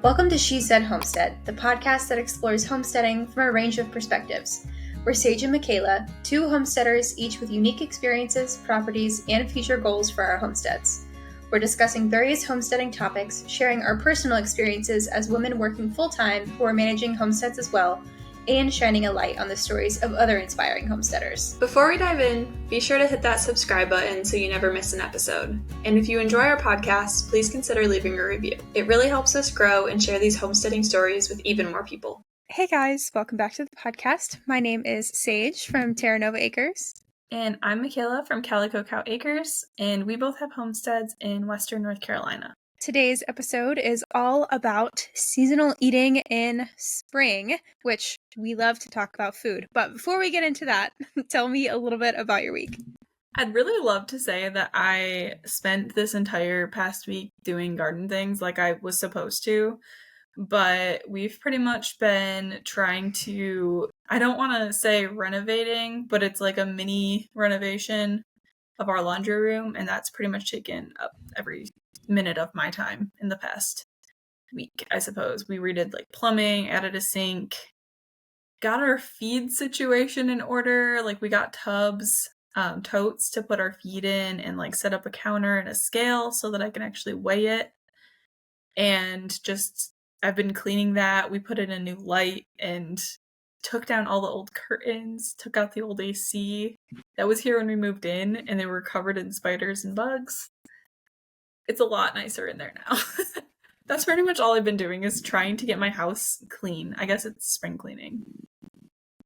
Welcome to She Said Homestead, the podcast that explores homesteading from a range of perspectives. We're Sage and Mickayla, two homesteaders, each with unique experiences, properties, and future goals for our homesteads. We're discussing various homesteading topics, sharing our personal experiences as women working full-time who are managing homesteads as well, and shining a light on the stories of other inspiring homesteaders. Before we dive in, be sure to hit that subscribe button so you never miss an episode. And if you enjoy our podcast, please consider leaving a review. It really helps us grow and share these homesteading stories with even more people. Hey guys, welcome back to the podcast. My name is Sage from Terra Nova Acres. And I'm Mickayla from Calico Cow Acres, and we both have homesteads in Western North Carolina. Today's episode is all about seasonal eating in spring, which we love to talk about food. But before we get into that, tell me a little bit about your week. I'd really love to say that I spent this entire past week doing garden things like I was supposed to, but we've pretty much been trying to, I don't want to say renovating, but it's like a mini renovation of our laundry room, and that's pretty much taken up every minute of my time in the past week, I suppose. We redid like plumbing, added a sink, got our feed situation in order. Like we got tubs, totes to put our feed in, and like set up a counter and a scale so that I can actually weigh it. And just, I've been cleaning that. We put in a new light and took down all the old curtains, took out the old AC that was here when we moved in, and they were covered in spiders and bugs. It's a lot nicer in there now. That's pretty much all I've been doing, is trying to get my house clean. I guess it's spring cleaning,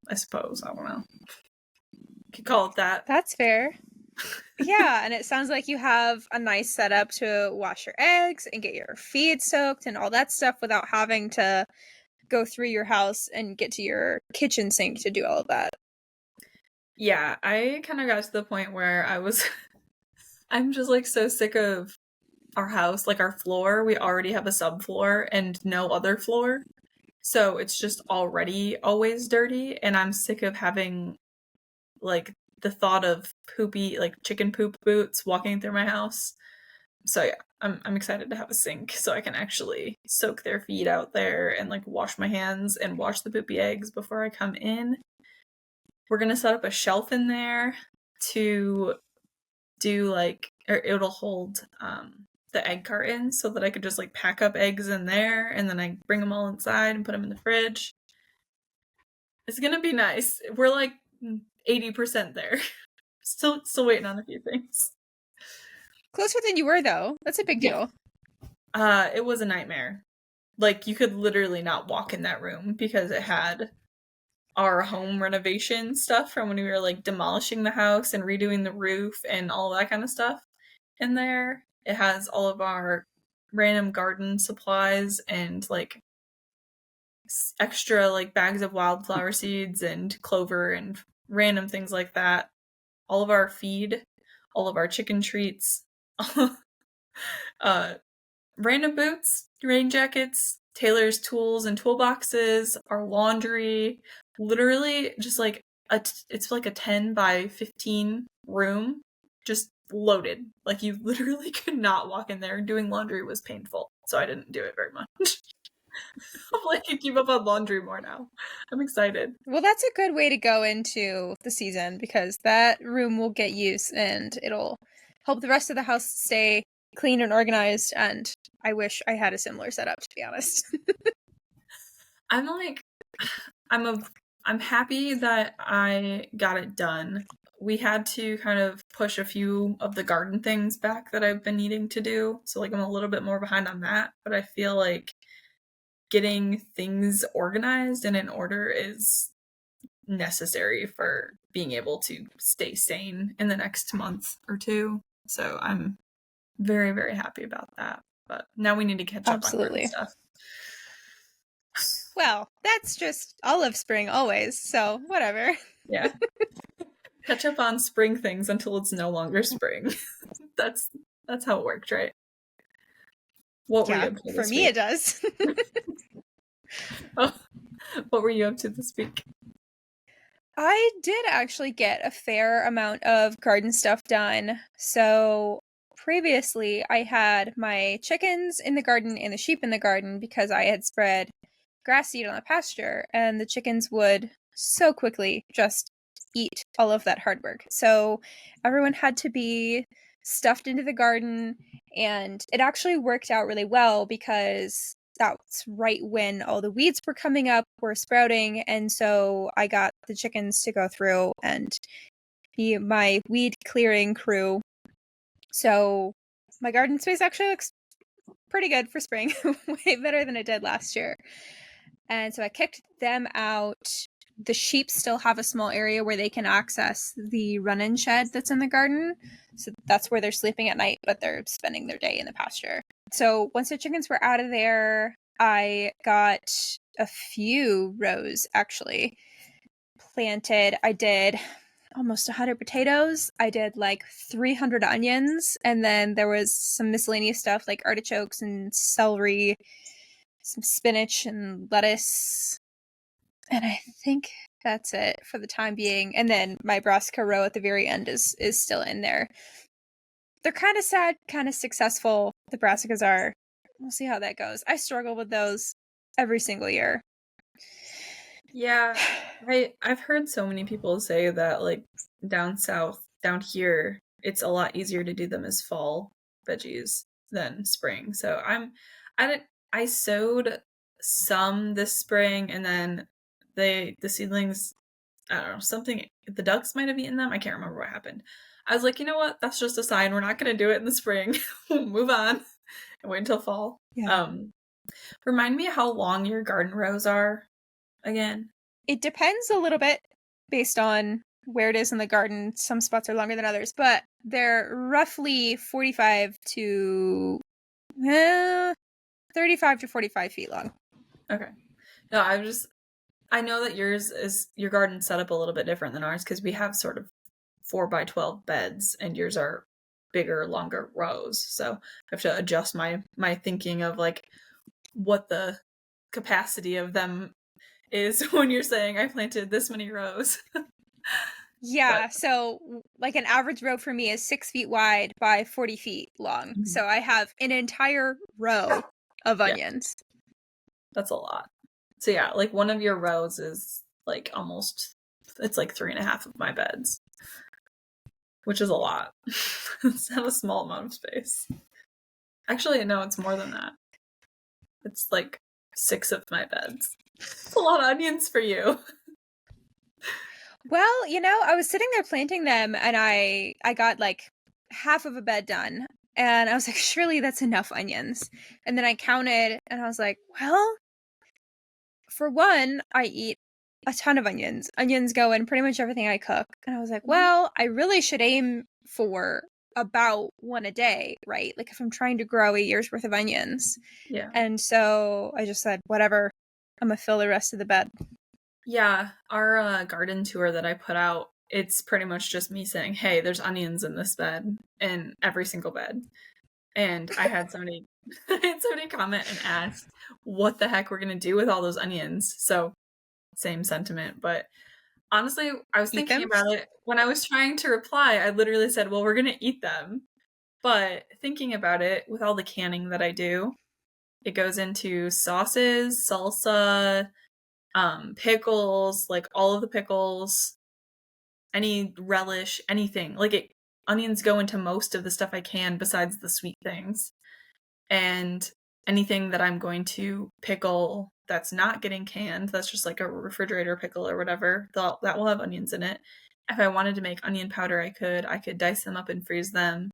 I suppose. I don't know. You could call it that. That's fair. Yeah, and it sounds like you have a nice setup to wash your eggs and get your feed soaked and all that stuff without having to go through your house and get to your kitchen sink to do all of that. Yeah, I kind of got to the point where I'm just like so sick of our house, like our floor. We already have a subfloor and no other floor, so it's just already always dirty, and I'm sick of having like the thought of poopy, like chicken poop boots walking through my house. So yeah, I'm excited to have a sink so I can actually soak their feed out there and like wash my hands and wash the poopy eggs before I come in. We're gonna set up a shelf in there to do like, or it'll hold the egg carton so that I could just like pack up eggs in there, and then I bring them all inside and put them in the fridge. It's gonna be nice. We're like 80% there. Still waiting on a few things. Closer than you were, though. That's a big deal. It was a nightmare. Like, you could literally not walk in that room because it had our home renovation stuff from when we were like demolishing the house and redoing the roof and all that kind of stuff in there. It has all of our random garden supplies and like extra like bags of wildflower seeds and clover and random things like that. All of our feed, all of our chicken treats, random boots, rain jackets, Taylor's tools and toolboxes, our laundry, literally just like it's like a 10 by 15 room, just loaded. Like you literally could not walk in there. Doing laundry was painful, so I didn't do it very much. I'm like, I keep up on laundry more now. I'm excited. Well, that's a good way to go into the season, because that room will get used and it'll help the rest of the house stay clean and organized, and I wish I had a similar setup, to be honest. I'm happy that I got it done. We had to kind of push a few of the garden things back that I've been needing to do, so like I'm a little bit more behind on that, but I feel like getting things organized and in order is necessary for being able to stay sane in the next month or two. So I'm very, very happy about that. But now we need to catch up on garden stuff. Well, that's just all of spring always, so whatever. Yeah. Catch up on spring things until it's no longer spring. That's how it worked, right? What were you up to this week? For me it does. Oh, what were you up to this week? I did actually get a fair amount of garden stuff done. So previously I had my chickens in the garden and the sheep in the garden because I had spread grass seed on the pasture, and the chickens would so quickly just eat all of that hard work. So everyone had to be stuffed into the garden, and it actually worked out really well because that's right when all the weeds were coming up, were sprouting, and so I got the chickens to go through and be my weed clearing crew. So my garden space actually looks pretty good for spring, way better than it did last year. And so I kicked them out. The sheep still have a small area where they can access the run-in shed that's in the garden. So that's where they're sleeping at night, but they're spending their day in the pasture. So once the chickens were out of there, I got a few rows actually planted. I did almost 100 potatoes. I did like 300 onions, and then there was some miscellaneous stuff like artichokes and celery, some spinach and lettuce. And I think that's it for the time being. And then my brassica row at the very end is still in there. They're kind of sad, kind of successful. The brassicas are. We'll see how that goes. I struggle with those every single year. Yeah, I've heard so many people say that like down south, down here, it's a lot easier to do them as fall veggies than spring. So I sowed some this spring, and then the seedlings, I don't know, something, the ducks might have eaten them. I can't remember what happened. I was like, you know what? That's just a sign. We're not going to do it in the spring. Move on and wait until fall. Yeah. Remind me how long your garden rows are again. It depends a little bit based on where it is in the garden. Some spots are longer than others, but they're roughly 35 to 35 to 45 feet long. Okay. No, I know that your garden's set up a little bit different than ours because we have sort of 4x12 beds, and yours are bigger, longer rows. So I have to adjust my thinking of like what the capacity of them is when you're saying I planted this many rows. Yeah, so like an average row for me is 6 feet wide by 40 feet long. Mhm. So I have an entire row of onions. That's a lot. So yeah, like one of your rows is like almost, it's like 3.5 of my beds, which is a lot. It's not a small amount of space. Actually, no, it's more than that. It's like 6 of my beds. It's a lot of onions for you. Well, I was sitting there planting them, and I got like half of a bed done, and I was like, surely that's enough onions. And then I counted, and I was like, well, for one, I eat a ton of onions. Onions go in pretty much everything I cook. And I was like, well, I really should aim for about one a day, right? Like if I'm trying to grow a year's worth of onions. Yeah. And so I just said, whatever, I'm gonna fill the rest of the bed. Yeah, our garden tour that I put out, it's pretty much just me saying, hey, there's onions in this bed, in every single bed. And I had somebody comment and ask what the heck we're gonna do with all those onions. So same sentiment, but honestly, I was thinking about it when I was trying to reply. I literally said, well, we're gonna eat them. But thinking about it, with all the canning that I do, it goes into sauces, salsa, pickles, like all of the pickles, any relish, anything. Like onions go into most of the stuff I can besides the sweet things. And anything that I'm going to pickle that's not getting canned, that's just like a refrigerator pickle or whatever, that will have onions in it. If I wanted to make onion powder, I could dice them up and freeze them.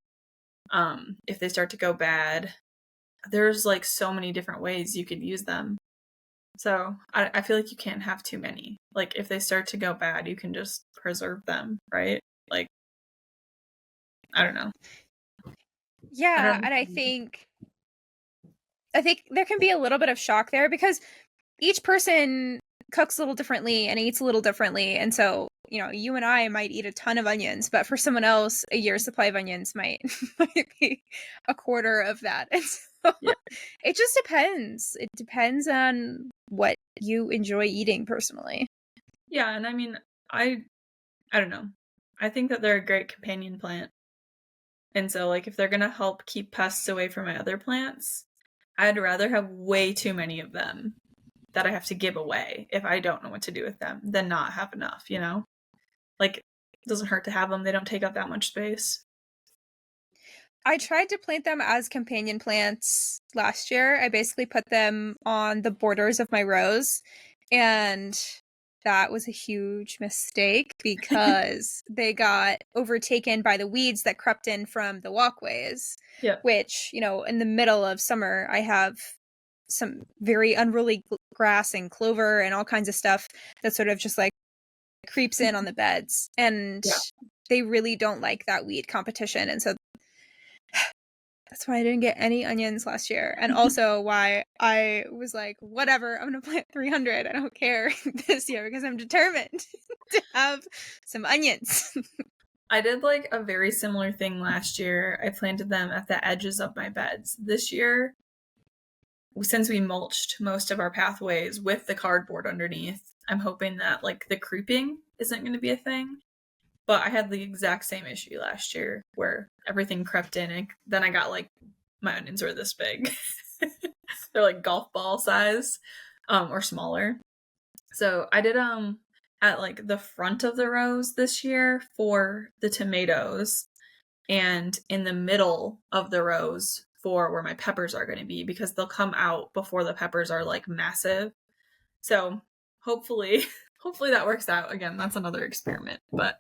If they start to go bad, there's like so many different ways you could use them. So I feel like you can't have too many. Like if they start to go bad, you can just preserve them, right? Like, I don't know. Yeah, and I think there can be a little bit of shock there because each person cooks a little differently and eats a little differently. And so, you and I might eat a ton of onions, but for someone else, a year's supply of onions might be a quarter of that. And so It just depends. It depends on what you enjoy eating personally. Yeah, and I mean, I don't know. I think that they're a great companion plant. And so, like, if they're going to help keep pests away from my other plants, I'd rather have way too many of them that I have to give away if I don't know what to do with them than not have enough, you know? Like, it doesn't hurt to have them. They don't take up that much space. I tried to plant them as companion plants last year. I basically put them on the borders of my rows, and that was a huge mistake because they got overtaken by the weeds that crept in from the walkways. Yeah. Which, you know, in the middle of summer, I have some very unruly grass and clover and all kinds of stuff that sort of just like creeps in on the beds. And they really don't like that weed competition. And so that's why I didn't get any onions last year. And also why I was like, whatever, I'm going to plant 300. I don't care this year because I'm determined to have some onions. I did like a very similar thing last year. I planted them at the edges of my beds. This year, since we mulched most of our pathways with the cardboard underneath, I'm hoping that like the creeping isn't going to be a thing. But I had the exact same issue last year where everything crept in and then I got like my onions were this big. They're like golf ball size or smaller. So I did at like the front of the rows this year for the tomatoes and in the middle of the rows for where my peppers are going to be because they'll come out before the peppers are like massive. So hopefully that works out. Again, that's another experiment, but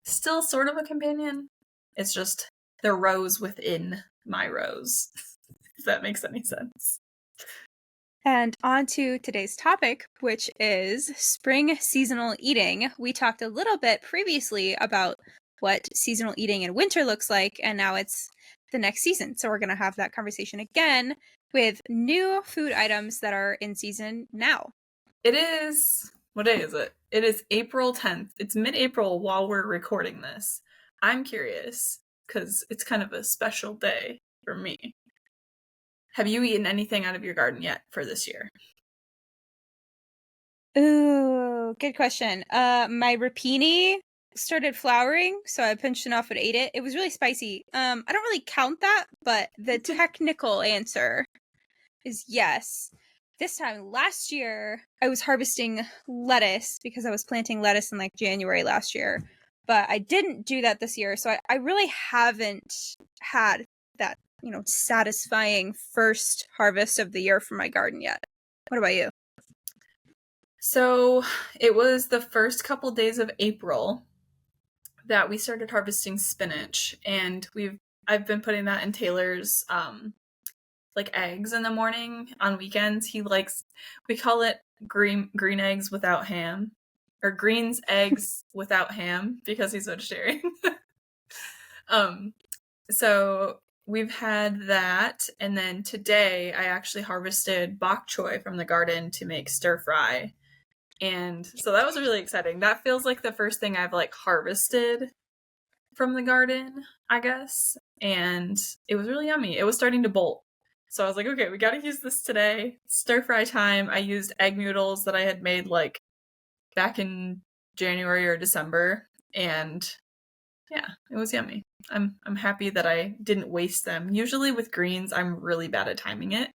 still sort of a companion. It's just the rows within my rows, if that makes any sense. And on to today's topic, which is spring seasonal eating. We talked a little bit previously about what seasonal eating in winter looks like, and now it's the next season. So we're going to have that conversation again with new food items that are in season now. It is, what day is it? It is April 10th. It's mid-April while we're recording this. I'm curious because it's kind of a special day for me. Have you eaten anything out of your garden yet for this year? Ooh, good question. My rapini started flowering, so I pinched it off and ate it. It was really spicy. I don't really count that, but the technical answer is yes. This time last year, I was harvesting lettuce because I was planting lettuce in like January last year, but I didn't do that this year. So I really haven't had that, you know, satisfying first harvest of the year from my garden yet. What about you? So it was the first couple days of April that we started harvesting spinach, and I've been putting that in Taylor's like eggs in the morning on weekends. He likes, we call it green eggs without ham, or greens eggs without ham because he's vegetarian. So we've had that, and then today I actually harvested bok choy from the garden to make stir fry. And so that was really exciting. That feels like the first thing I've like harvested from the garden, I guess. And it was really yummy. It was starting to bolt. So I was like, okay, we got to use this today. Stir fry time. I used egg noodles that I had made like back in January or December. And yeah, it was yummy. I'm happy that I didn't waste them. Usually with greens, I'm really bad at timing it.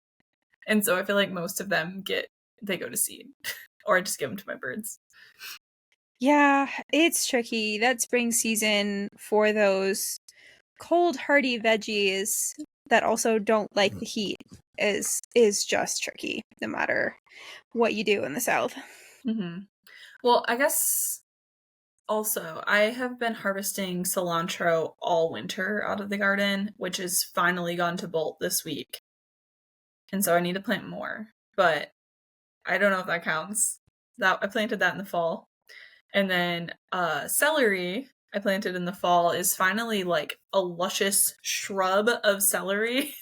And so I feel like most of them they go to seed. Or I just give them to my birds. Yeah, it's tricky. That spring season for those cold, hardy veggies that also don't like the heat is just tricky, no matter what you do in the South. Mm-hmm. Well, I guess also I have been harvesting cilantro all winter out of the garden, which has finally gone to bolt this week. And so I need to plant more, but I don't know if that counts. That I planted that in the fall. And then celery I planted in the fall is finally like a luscious shrub of celery.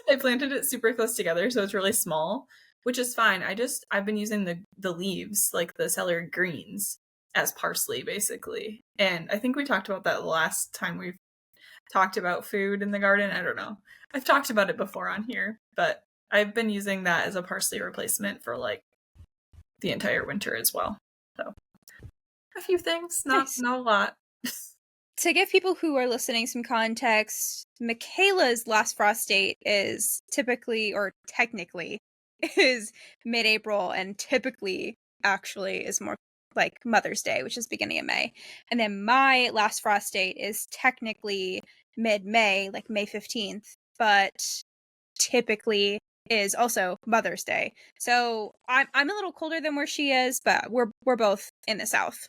I planted it super close together, so it's really small, which is fine. I've been using the leaves, like the celery greens, as parsley, basically. And I think we talked about that the last time we've talked about food in the garden. I don't know. I've talked about it before on here, but I've been using that as a parsley replacement for like the entire winter as well. So a few things, not a lot. To give people who are listening some context, Mickayla's last frost date is typically, or technically, is mid-April, and typically actually is more like Mother's Day, which is beginning of May. And then my last frost date is technically mid-May, like May 15th, but typically is also Mother's Day. So I'm a little colder than where she is, but we're both in the South.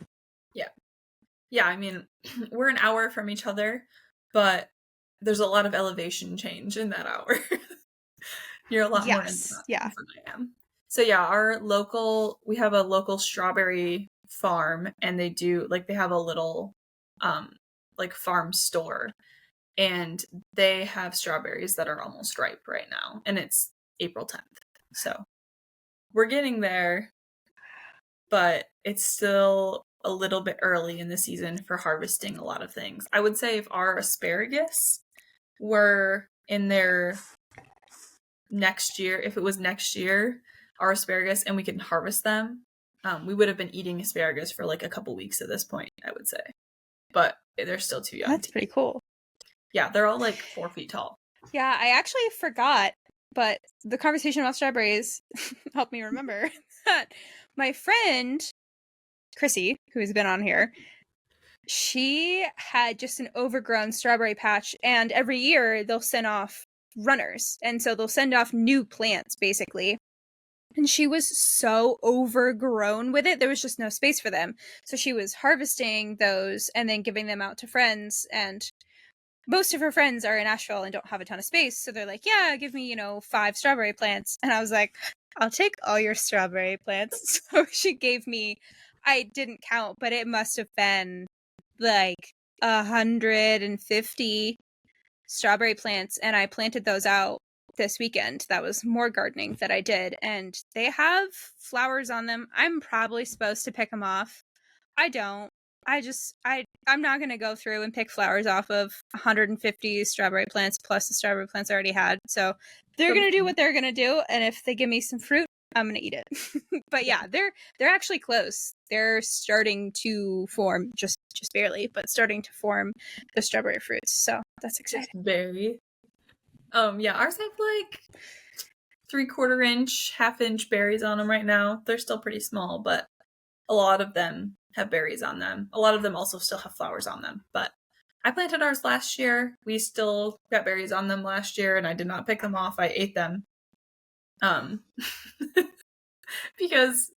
Yeah. Yeah, I mean, we're an hour from each other, but there's a lot of elevation change in that hour. You're a lot more in the mountains Yeah. than I am. So yeah, we have a local strawberry farm, and they have a little like farm store, and they have strawberries that are almost ripe right now, and it's April 10th. So we're getting there, but it's still a little bit early in the season for harvesting a lot of things. I would say if our asparagus were in there next year, if it was next year, our asparagus, and we could harvest them, we would have been eating asparagus for like a couple weeks at this point, I would say. But they're still too young. That's pretty cool. Yeah, they're all like 4 feet tall. Yeah, I actually forgot, but the conversation about strawberries helped me remember that my friend, Chrissy, who has been on here, she had just an overgrown strawberry patch, and every year they'll send off runners. And so they'll send off new plants, basically. And she was so overgrown with it, there was just no space for them. So she was harvesting those and then giving them out to friends, and most of her friends are in Asheville and don't have a ton of space, so they're like, yeah, give me 5 strawberry plants. And I was like, I'll take all your strawberry plants. So she gave me, I didn't count, but it must have been like 150 strawberry plants, and I planted those out this weekend. That was more gardening that I did, and they have flowers on them. I'm probably supposed to pick them off. I don't. I'm not going to go through and pick flowers off of 150 strawberry plants plus the strawberry plants I already had. So they're going to do what they're going to do, and if they give me some fruit, I'm going to eat it. But yeah, they're actually close. They're starting to form, just barely, but starting to form the strawberry fruits. So that's exciting. Just berry. Yeah, ours have like 3/4 inch, 1/2 inch berries on them right now. They're still pretty small, but a lot of them have berries on them. A lot of them also still have flowers on them. But I planted ours last year. We still got berries on them last year, and I did not pick them off. I ate them. Because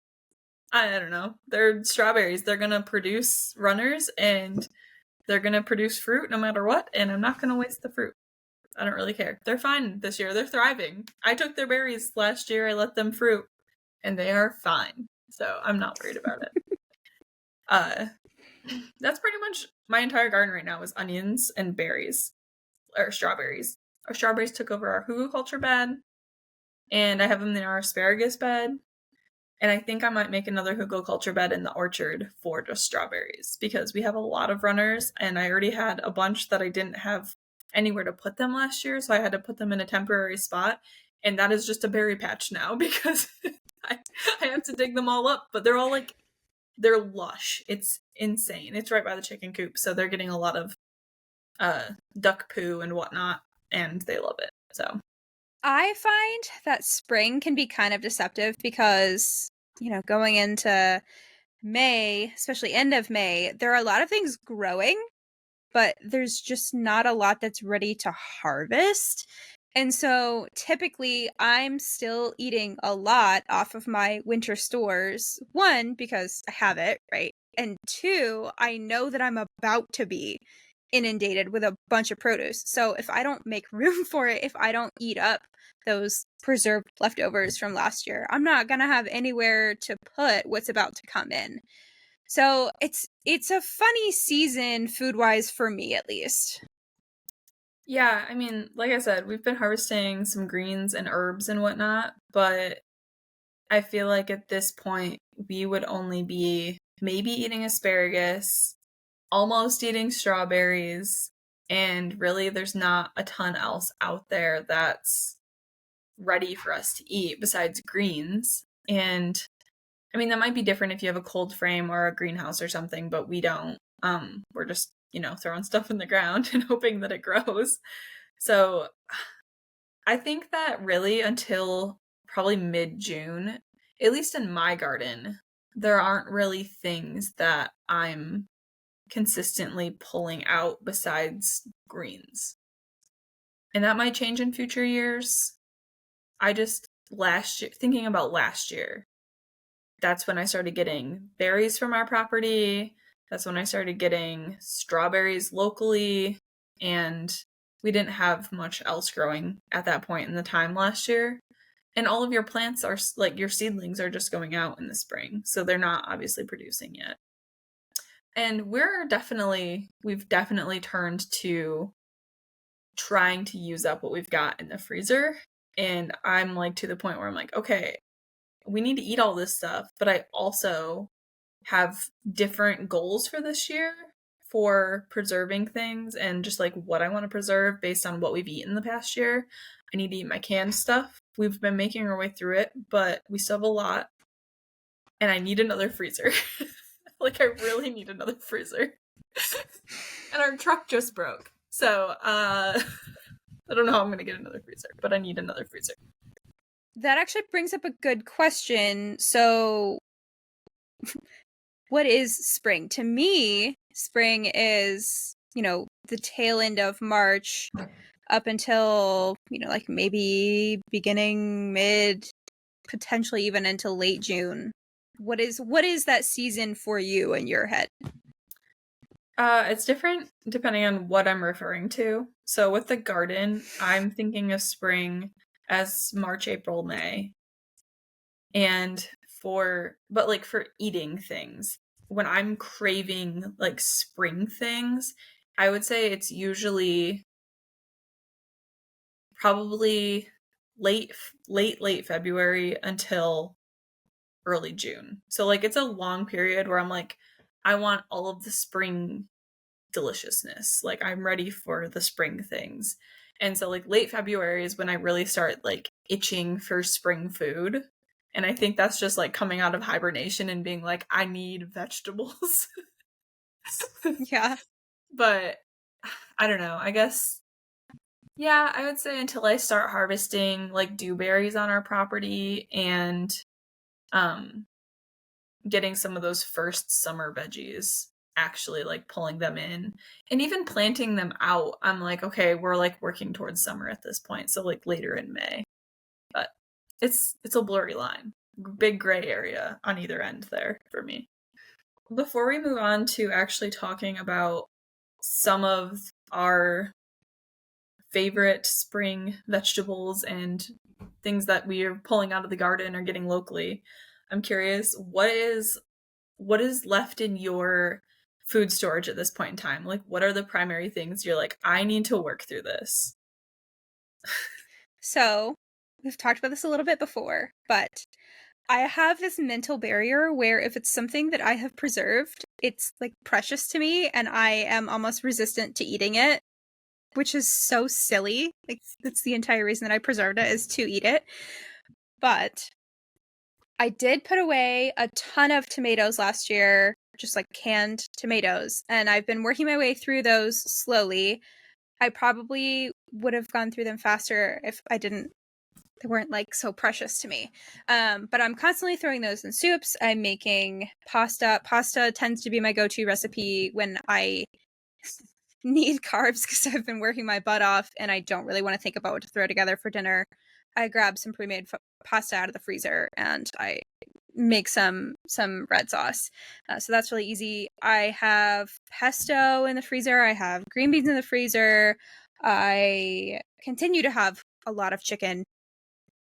I don't know. They're strawberries. They're gonna produce runners, and they're gonna produce fruit no matter what, and I'm not gonna waste the fruit. I don't really care. They're fine this year. They're thriving. I took their berries last year. I let them fruit, and they are fine. So I'm not worried about it. That's pretty much my entire garden right now is onions and berries, or strawberries. Our strawberries took over our hugelkultur bed, and I have them in our asparagus bed. And I think I might make another hugelkultur bed in the orchard for just strawberries, because we have a lot of runners, and I already had a bunch that I didn't have anywhere to put them last year, so I had to put them in a temporary spot, and that is just a berry patch now because I have to dig them all up, but they're all like, they're lush. It's insane. It's right by the chicken coop, so they're getting a lot of duck poo and whatnot, and they love it. So I find that spring can be kind of deceptive because, going into May, especially end of May, there are a lot of things growing, but there's just not a lot that's ready to harvest. And so typically I'm still eating a lot off of my winter stores. One, because I have it, right? And two, I know that I'm about to be inundated with a bunch of produce. So if I don't make room for it, if I don't eat up those preserved leftovers from last year, I'm not going to have anywhere to put what's about to come in. So it's a funny season food-wise for me, at least. yeah, I mean, like I said, we've been harvesting some greens and herbs and whatnot, but I feel like at this point we would only be maybe eating asparagus, almost eating strawberries, and really there's not a ton else out there that's ready for us to eat besides greens. And I mean, that might be different if you have a cold frame or a greenhouse or something, but we don't. We're just, throwing stuff in the ground and hoping that it grows. So I think that really until probably mid-June, at least in my garden, there aren't really things that I'm consistently pulling out besides greens. And that might change in future years. I just thinking about last year, that's when I started getting berries from our property. That's when I started getting strawberries locally. And we didn't have much else growing at that point in the time last year. And all of your plants are like your seedlings are just going out in the spring. So they're not obviously producing yet. And we've definitely turned to trying to use up what we've got in the freezer. And I'm like to the point where I'm like, okay, we need to eat all this stuff, but I also have different goals for this year for preserving things and just like what I want to preserve based on what we've eaten the past year. I need to eat my canned stuff. We've been making our way through it, but we still have a lot. And I need another freezer. Like, I really need another freezer. And our truck just broke. So, I don't know how I'm going to get another freezer, but I need another freezer. That actually brings up a good question. So, what is spring? To me, spring is, the tail end of March up until, like maybe beginning mid, potentially even into late June. What is that season for you in your head? It's different depending on what I'm referring to. So with the garden, I'm thinking of spring as March, April, May. And for eating things, when I'm craving like spring things, I would say it's usually probably late February until early June. So like it's a long period where I'm like, I want all of the spring deliciousness. Like I'm ready for the spring things. And so like late February is when I really start like itching for spring food. And I think that's just like coming out of hibernation and being like, I need vegetables. Yeah. But I don't know. I guess, yeah, I would say until I start harvesting like dewberries on our property and getting some of those first summer veggies, actually like pulling them in and even planting them out. I'm like, okay, we're like working towards summer at this point. So like later in May. But it's a blurry line. Big gray area on either end there for me. Before we move on to actually talking about some of our favorite spring vegetables and things that we are pulling out of the garden or getting locally, I'm curious, what is left in your food storage at this point in time? Like, what are the primary things you're like, I need to work through this? So, we've talked about this a little bit before, but I have this mental barrier where if it's something that I have preserved, it's like precious to me and I am almost resistant to eating it, which is so silly. Like that's the entire reason that I preserved it, is to eat it. But I did put away a ton of tomatoes last year, just like canned tomatoes, and I've been working my way through those slowly. I probably would have gone through them faster if they weren't like so precious to me. But I'm constantly throwing those in soups. I'm making pasta. Pasta tends to be my go-to recipe when I need carbs because I've been working my butt off and I don't really want to think about what to throw together for dinner. I grab some pre-made pasta out of the freezer and I make some red sauce. So that's really easy. I have pesto in the freezer. I have green beans in the freezer. I continue to have a lot of chicken.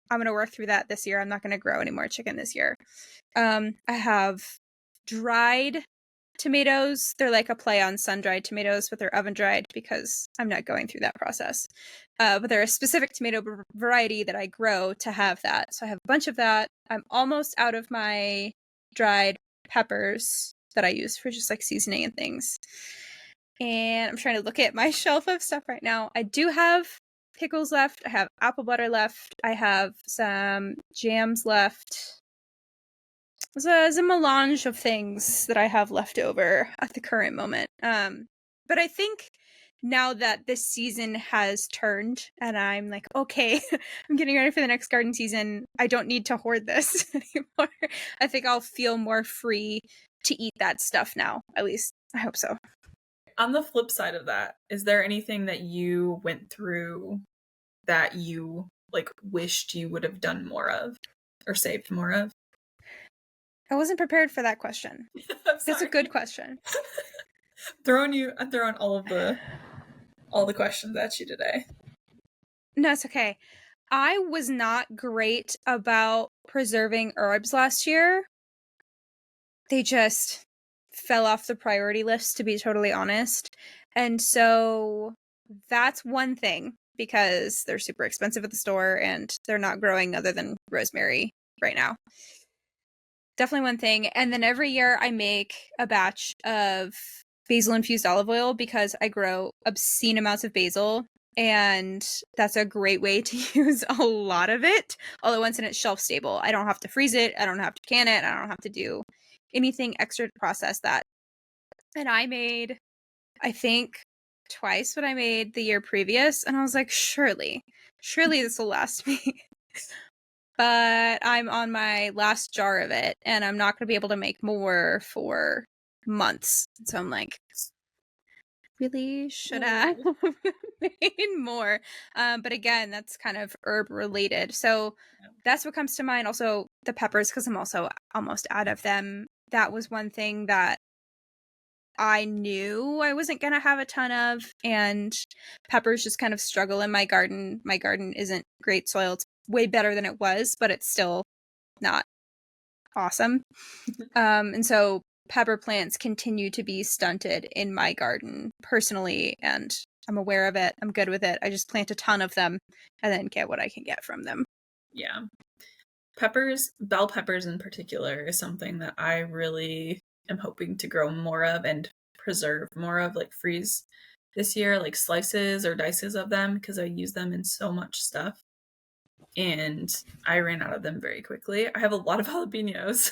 I'm going to work through that this year. I'm not going to grow any more chicken this year. I have dried tomatoes. They're like a play on sun-dried tomatoes, but they're oven-dried because I'm not going through that process. But they're a specific tomato variety that I grow to have that. So I have a bunch of that. I'm almost out of my dried peppers that I use for just like seasoning and things. And I'm trying to look at my shelf of stuff right now. I do have pickles left. I have apple butter left. I have some jams left. There's a melange of things that I have left over at the current moment. But I think now that this season has turned and I'm like, okay, I'm getting ready for the next garden season, I don't need to hoard this anymore. I think I'll feel more free to eat that stuff now. At least I hope so. On the flip side of that, is there anything that you went through that you like wished you would have done more of or saved more of? I wasn't prepared for that question. That's a good question. I'm throwing all the questions at you today. No, it's okay. I was not great about preserving herbs last year. They just fell off the priority list, to be totally honest. And so that's one thing, because they're super expensive at the store and they're not growing other than rosemary right now. Definitely one thing. And then every year I make a batch of basil infused olive oil because I grow obscene amounts of basil. And that's a great way to use a lot of it all at once, and it's shelf stable. I don't have to freeze it. I don't have to can it. I don't have to do anything extra to process that. And I made, I think, twice what I made the year previous. And I was like, surely this will last me. But I'm on my last jar of it, and I'm not going to be able to make more for months. So I'm like, really should have made more. But again, that's kind of herb related. So that's what comes to mind. Also, the peppers, because I'm also almost out of them. That was one thing that I knew I wasn't going to have a ton of, and peppers just kind of struggle in my garden. My garden isn't great soil. It's way better than it was, but it's still not awesome. And so pepper plants continue to be stunted in my garden personally, and I'm aware of it. I'm good with it. I just plant a ton of them and then get what I can get from them. Yeah. Peppers, bell peppers in particular, is something that I really am hoping to grow more of and preserve more of, like freeze this year, like slices or dices of them, because I use them in so much stuff. And I ran out of them very quickly. I have a lot of jalapenos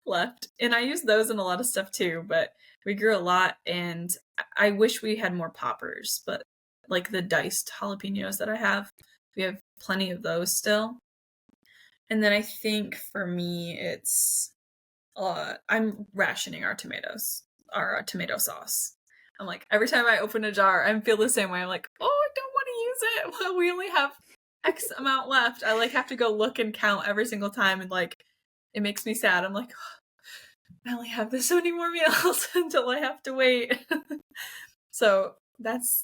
left, and I use those in a lot of stuff too, but we grew a lot, and I wish we had more poppers, but like the diced jalapenos that I have, we have plenty of those still. And then I think for me, it's I'm rationing our tomatoes, our tomato sauce. I'm like, every time I open a jar, I feel the same way. I'm like, oh, I don't want to use it. Well, we only have X amount left. I like have to go look and count every single time, and like, it makes me sad. I'm like, oh, I only have this many more meals until I have to wait. So that's,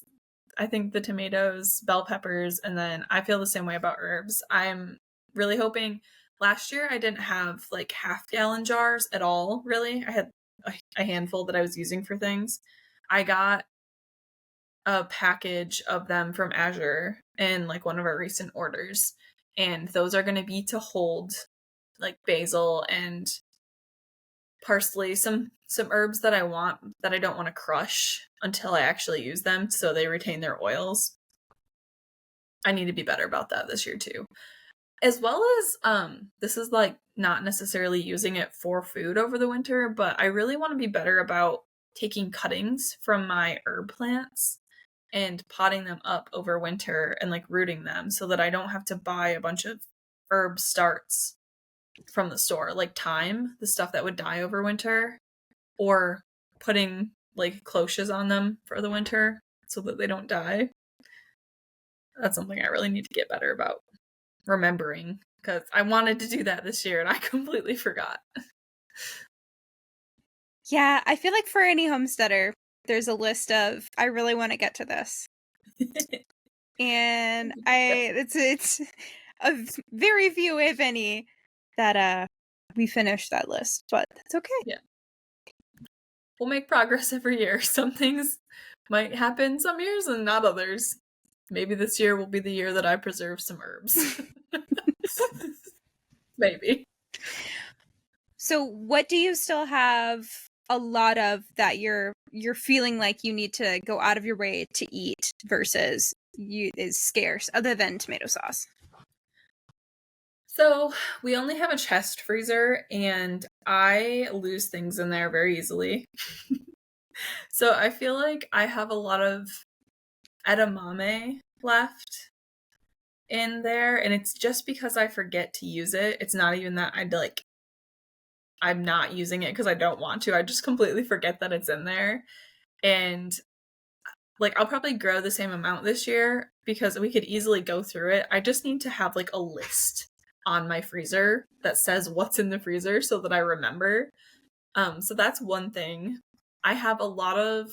I think, the tomatoes, bell peppers, and then I feel the same way about herbs. I'm really hoping. Last year I didn't have like half-gallon jars at all, really. I had a handful that I was using for things. I got a package of them from Azure in like one of our recent orders, and those are going to be to hold like basil and parsley, some herbs that I want that I don't want to crush until I actually use them, so they retain their oils. I need to be better about that this year too. As well as, this is like not necessarily using it for food over the winter, but I really want to be better about taking cuttings from my herb plants and potting them up over winter and like rooting them so that I don't have to buy a bunch of herb starts from the store, like thyme, the stuff that would die over winter, or putting like cloches on them for the winter so that they don't die. That's something I really need to get better about remembering, because I wanted to do that this year and I completely forgot. Yeah, I feel like for any homesteader, there's a list of, I really want to get to this. And it's a very few, if any, that we finish that list, but that's okay. Yeah. We'll make progress every year. Some things might happen some years and not others. Maybe this year will be the year that I preserve some herbs. Maybe. So what do you still have a lot of that you're feeling like you need to go out of your way to eat versus is scarce, other than tomato sauce? So we only have a chest freezer, and I lose things in there very easily. So I feel like I have a lot of edamame left in there, and it's just because I forget to use it. It's not even that I'm not using it because I don't want to. I just completely forget that it's in there. And like I'll probably grow the same amount this year because we could easily go through it. I just need to have like a list on my freezer that says what's in the freezer so that I remember. So that's one thing. I have a lot of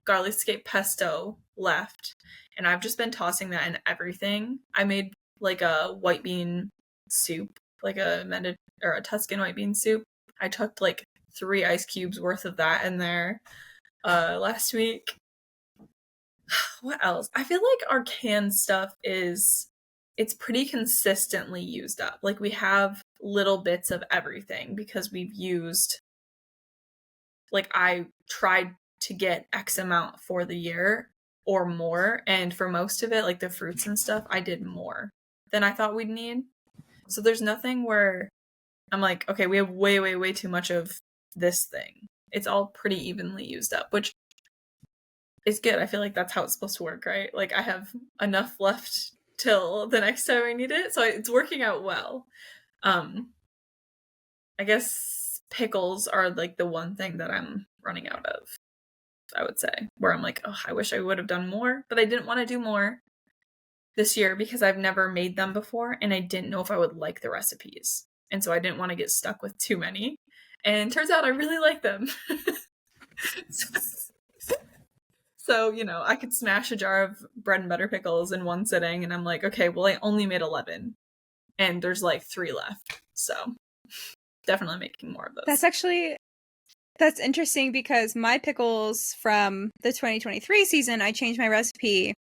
garlic scape pesto left, and I've just been tossing that in everything. I made like a white bean soup, like a Tuscan white bean soup. I took like 3 ice cubes worth of that in there last week. What else? I feel like our canned stuff it's pretty consistently used up. Like we have little bits of everything because we've used, like I tried to get X amount for the year or more, and for most of it, like the fruits and stuff, I did more than I thought we'd need. So there's nothing where I'm like, okay, we have way, way, way too much of this thing. It's all pretty evenly used up, which is good. I feel like that's how it's supposed to work, right? Like I have enough left till the next time I need it, so it's working out well. I guess pickles are like the one thing that I'm running out of, I would say, where I'm like, oh, I wish I would have done more, but I didn't want to do more this year because I've never made them before and I didn't know if I would like the recipes. And so I didn't want to get stuck with too many. And turns out I really like them. So, I could smash a jar of bread and butter pickles in one sitting and I'm like, okay, well, I only made 11 and there's like 3 left. So definitely making more of those. That's interesting because my pickles from the 2023 season, I changed my recipe.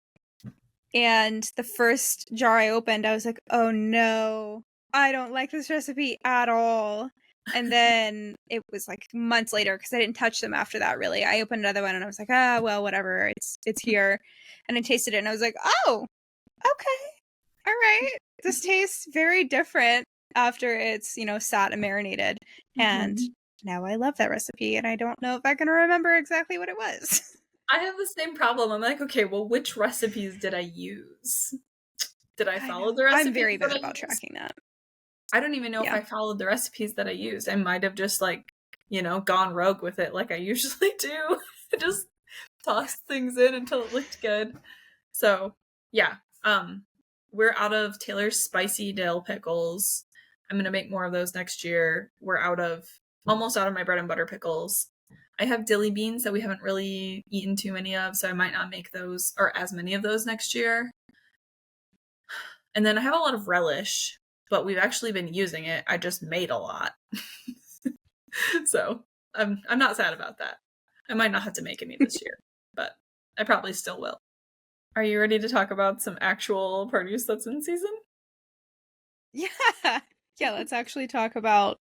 And the first jar I opened, I was like, oh no, I don't like this recipe at all. And then it was like months later because I didn't touch them after that, really. I opened another one and I was like, well, whatever. It's here. And I tasted it and I was like, oh, okay. All right. This tastes very different after it's, sat and marinated. Mm-hmm. And now I love that recipe and I don't know if I can remember exactly what it was. I have the same problem. I'm like, okay, well, which recipes did I use? Did I follow the recipes? I'm very bad about tracking that. I don't even know if I followed the recipes that I used. I might have just gone rogue with it like I usually do. Just tossed things in until it looked good. So yeah, we're out of Taylor's spicy dill pickles. I'm gonna make more of those next year. We're almost out of my bread and butter pickles. I have dilly beans that we haven't really eaten too many of, so I might not make those or as many of those next year. And then I have a lot of relish, but we've actually been using it. I just made a lot. So I'm not sad about that. I might not have to make any this year, but I probably still will. Are you ready to talk about some actual produce that's in season? Yeah. Yeah, let's actually talk about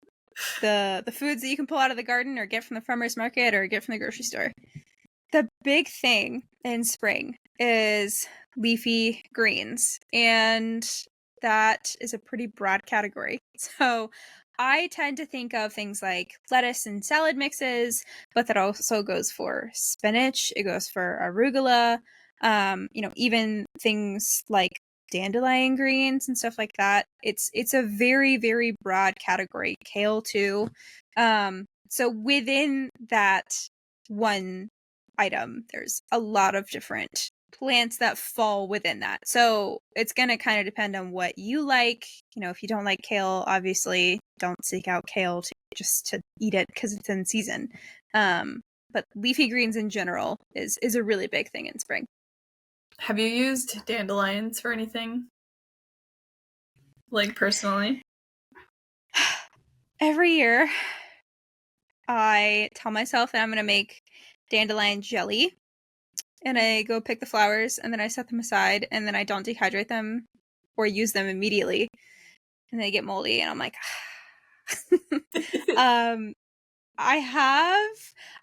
the foods that you can pull out of the garden or get from the farmer's market or get from the grocery store. The big thing in spring is leafy greens, and that is a pretty broad category. So I tend to think of things like lettuce and salad mixes, but that also goes for spinach, it goes for arugula, even things like dandelion greens and stuff like that. It's a very, very broad category. Kale too. So within that one item, there's a lot of different plants that fall within that. So it's going to kind of depend on what you like. If you don't like kale, obviously don't seek out kale just to eat it because it's in season. But leafy greens in general is a really big thing in spring. Have you used dandelions for anything? Like personally? Every year, I tell myself that I'm going to make dandelion jelly. And I go pick the flowers, and then I set them aside, and then I don't dehydrate them or use them immediately. And they get moldy, and I'm like, I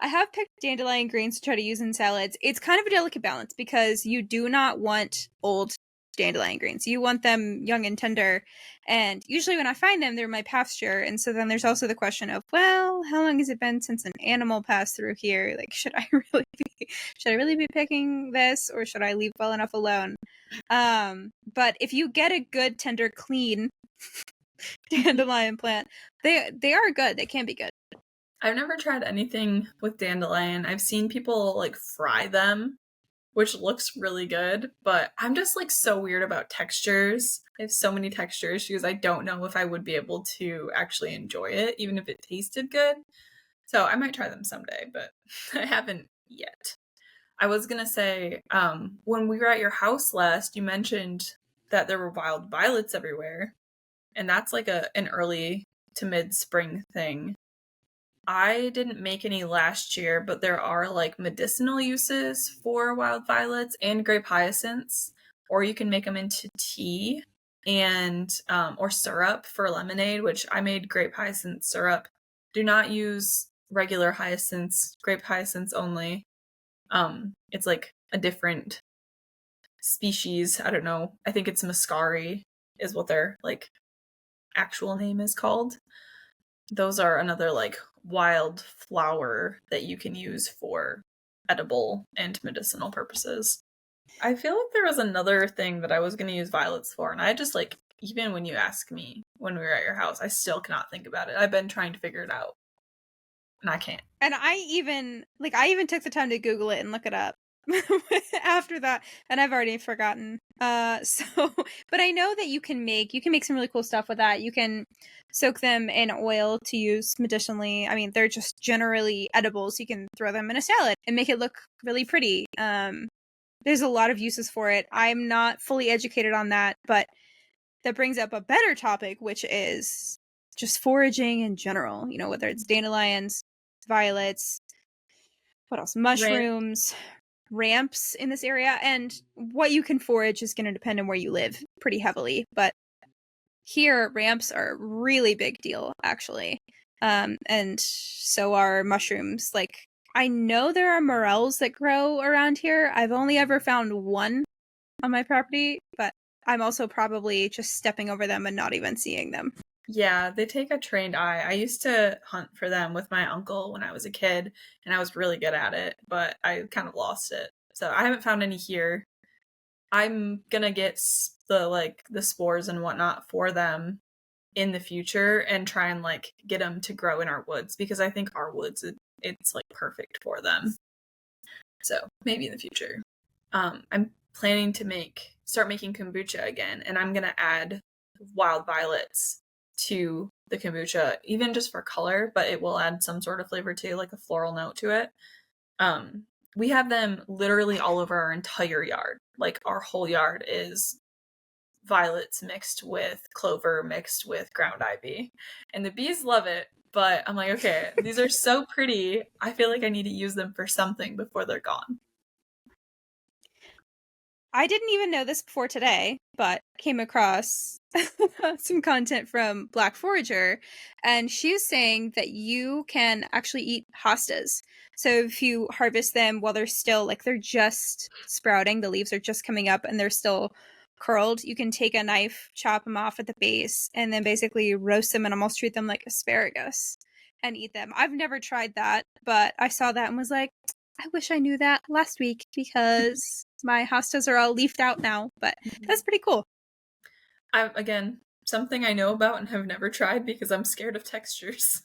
have picked dandelion greens to try to use in salads. It's kind of a delicate balance because you do not want old dandelion greens. You want them young and tender. And usually when I find them, they're my pasture. And so then there's also the question of, well, how long has it been since an animal passed through here? Like, should I really be picking this, or should I leave well enough alone? But if you get a good, tender, clean dandelion plant, they are good. They can be good. I've never tried anything with dandelion. I've seen people like fry them, which looks really good, but I'm just like so weird about textures. I have so many texture issues. I don't know if I would be able to actually enjoy it, even if it tasted good. So I might try them someday, but I haven't yet. I was gonna say, when we were at your house last, you mentioned that there were wild violets everywhere, and that's like an early to mid-spring thing. I didn't make any last year, but there are like medicinal uses for wild violets and grape hyacinths, or you can make them into tea and or syrup for lemonade, which I made grape hyacinth syrup. Do not use regular hyacinths, grape hyacinths only. It's like a different species. I don't know. I think it's muscari is what their like actual name is called. Those are another like wild flower that you can use for edible and medicinal purposes. I feel like there was another thing that I was going to use violets for, and I just like, even when you ask me when we were at your house, I still cannot think about it. I've been trying to figure it out, and I can't. And I even took the time to Google it and look it up after that, and I've already forgotten. But I know that you can make some really cool stuff with that. You can soak them in oil to use medicinally. I mean, they're just generally edible, so you can throw them in a salad and make it look really pretty. There's a lot of uses for it. I'm not fully educated on that, but that brings up a better topic, which is just foraging in general. You know, whether it's dandelions, violets, what else? Mushrooms, ramps in this area. And what you can forage is going to depend on where you live pretty heavily. But here, ramps are a really big deal, actually. And so are mushrooms. Like, I know there are morels that grow around here. I've only ever found one on my property, but I'm also probably just stepping over them and not even seeing them. Yeah, they take a trained eye. I used to hunt for them with my uncle when I was a kid, and I was really good at it, but I kind of lost it. So I haven't found any here. I'm gonna get the spores and whatnot for them in the future and try and like get them to grow in our woods, because I think our woods it's like perfect for them. So maybe in the future. I'm planning to start making kombucha again, and I'm gonna add wild violets to the kombucha, even just for color, but it will add some sort of flavor too, like a floral note to it. We have them literally all over our entire yard. Like our whole yard is violets mixed with clover mixed with ground ivy, and the bees love it. But I'm like, okay, these are so pretty. I feel like I need to use them for something before they're gone. I didn't even know this before today, but came across some content from Black Forager, and she was saying that you can actually eat hostas. So if you harvest them while they're just sprouting, the leaves are just coming up and they're still curled, you can take a knife, chop them off at the base, and then basically roast them and almost treat them like asparagus and eat them. I've never tried that, but I saw that and was like, I wish I knew that last week, because my hostas are all leafed out now, but that's pretty cool. Again, something I know about and have never tried because I'm scared of textures.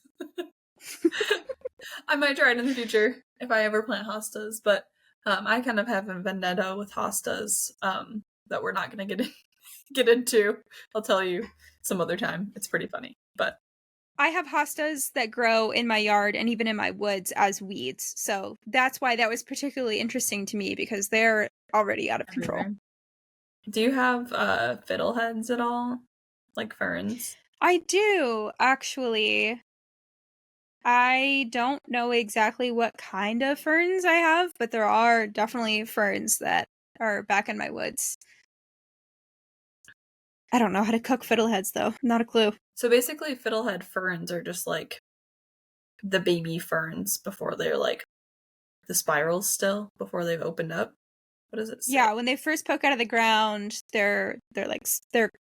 I might try it in the future if I ever plant hostas, but I kind of have a vendetta with hostas that we're not going to get into. I'll tell you some other time. It's pretty funny, but I have hostas that grow in my yard and even in my woods as weeds. So that's why that was particularly interesting to me, because they're already out of control. Do you have fiddleheads at all? Like ferns? I do, actually. I don't know exactly what kind of ferns I have, but there are definitely ferns that are back in my woods. I don't know how to cook fiddleheads, though. Not a clue. So basically, fiddlehead ferns are just like the baby ferns before they're like the spirals still, before they've opened up. What does it say? Yeah, when they first poke out of the ground, they're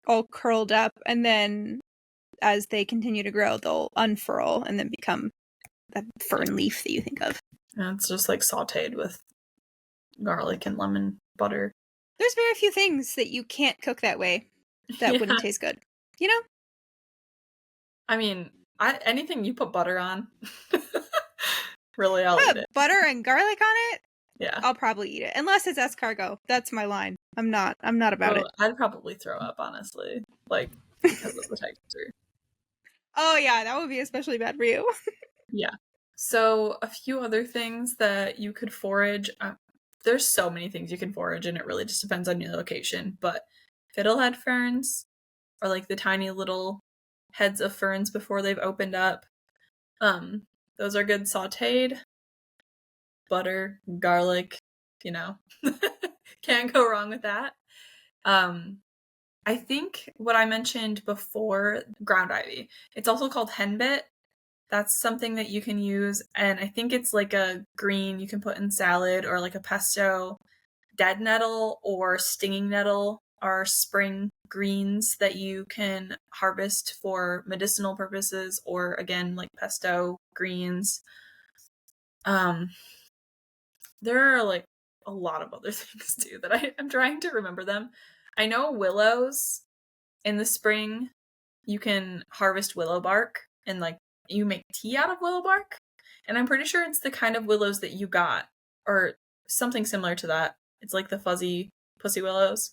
all curled up, and then as they continue to grow, they'll unfurl and then become that fern leaf that you think of. And it's just like sauteed with garlic and lemon butter. There's very few things that you can't cook that way that wouldn't taste good. You know? I mean, anything you put butter on, really, I'll eat it. Butter and garlic on it? Yeah. I'll probably eat it. Unless it's escargot. That's my line. I'm not about it. I'd probably throw up, honestly. Like, because of the texture. Oh yeah, that would be especially bad for you. Yeah. So, a few other things that you could forage. There's so many things you can forage, and it really just depends on your location. But fiddlehead ferns are like the tiny little heads of ferns before they've opened up. Those are good sauteed. Butter, garlic, you know. Can't go wrong with that. I think what I mentioned before, ground ivy. It's also called henbit. That's something that you can use, and I think it's like a green you can put in salad or like a pesto. Dead nettle or stinging nettle are spring greens that you can harvest for medicinal purposes, or again, like pesto greens. There are like a lot of other things too that I'm trying to remember them. I know willows in the spring, you can harvest willow bark and like you make tea out of willow bark. And I'm pretty sure it's the kind of willows that you got, or something similar to that. It's like the fuzzy pussy willows.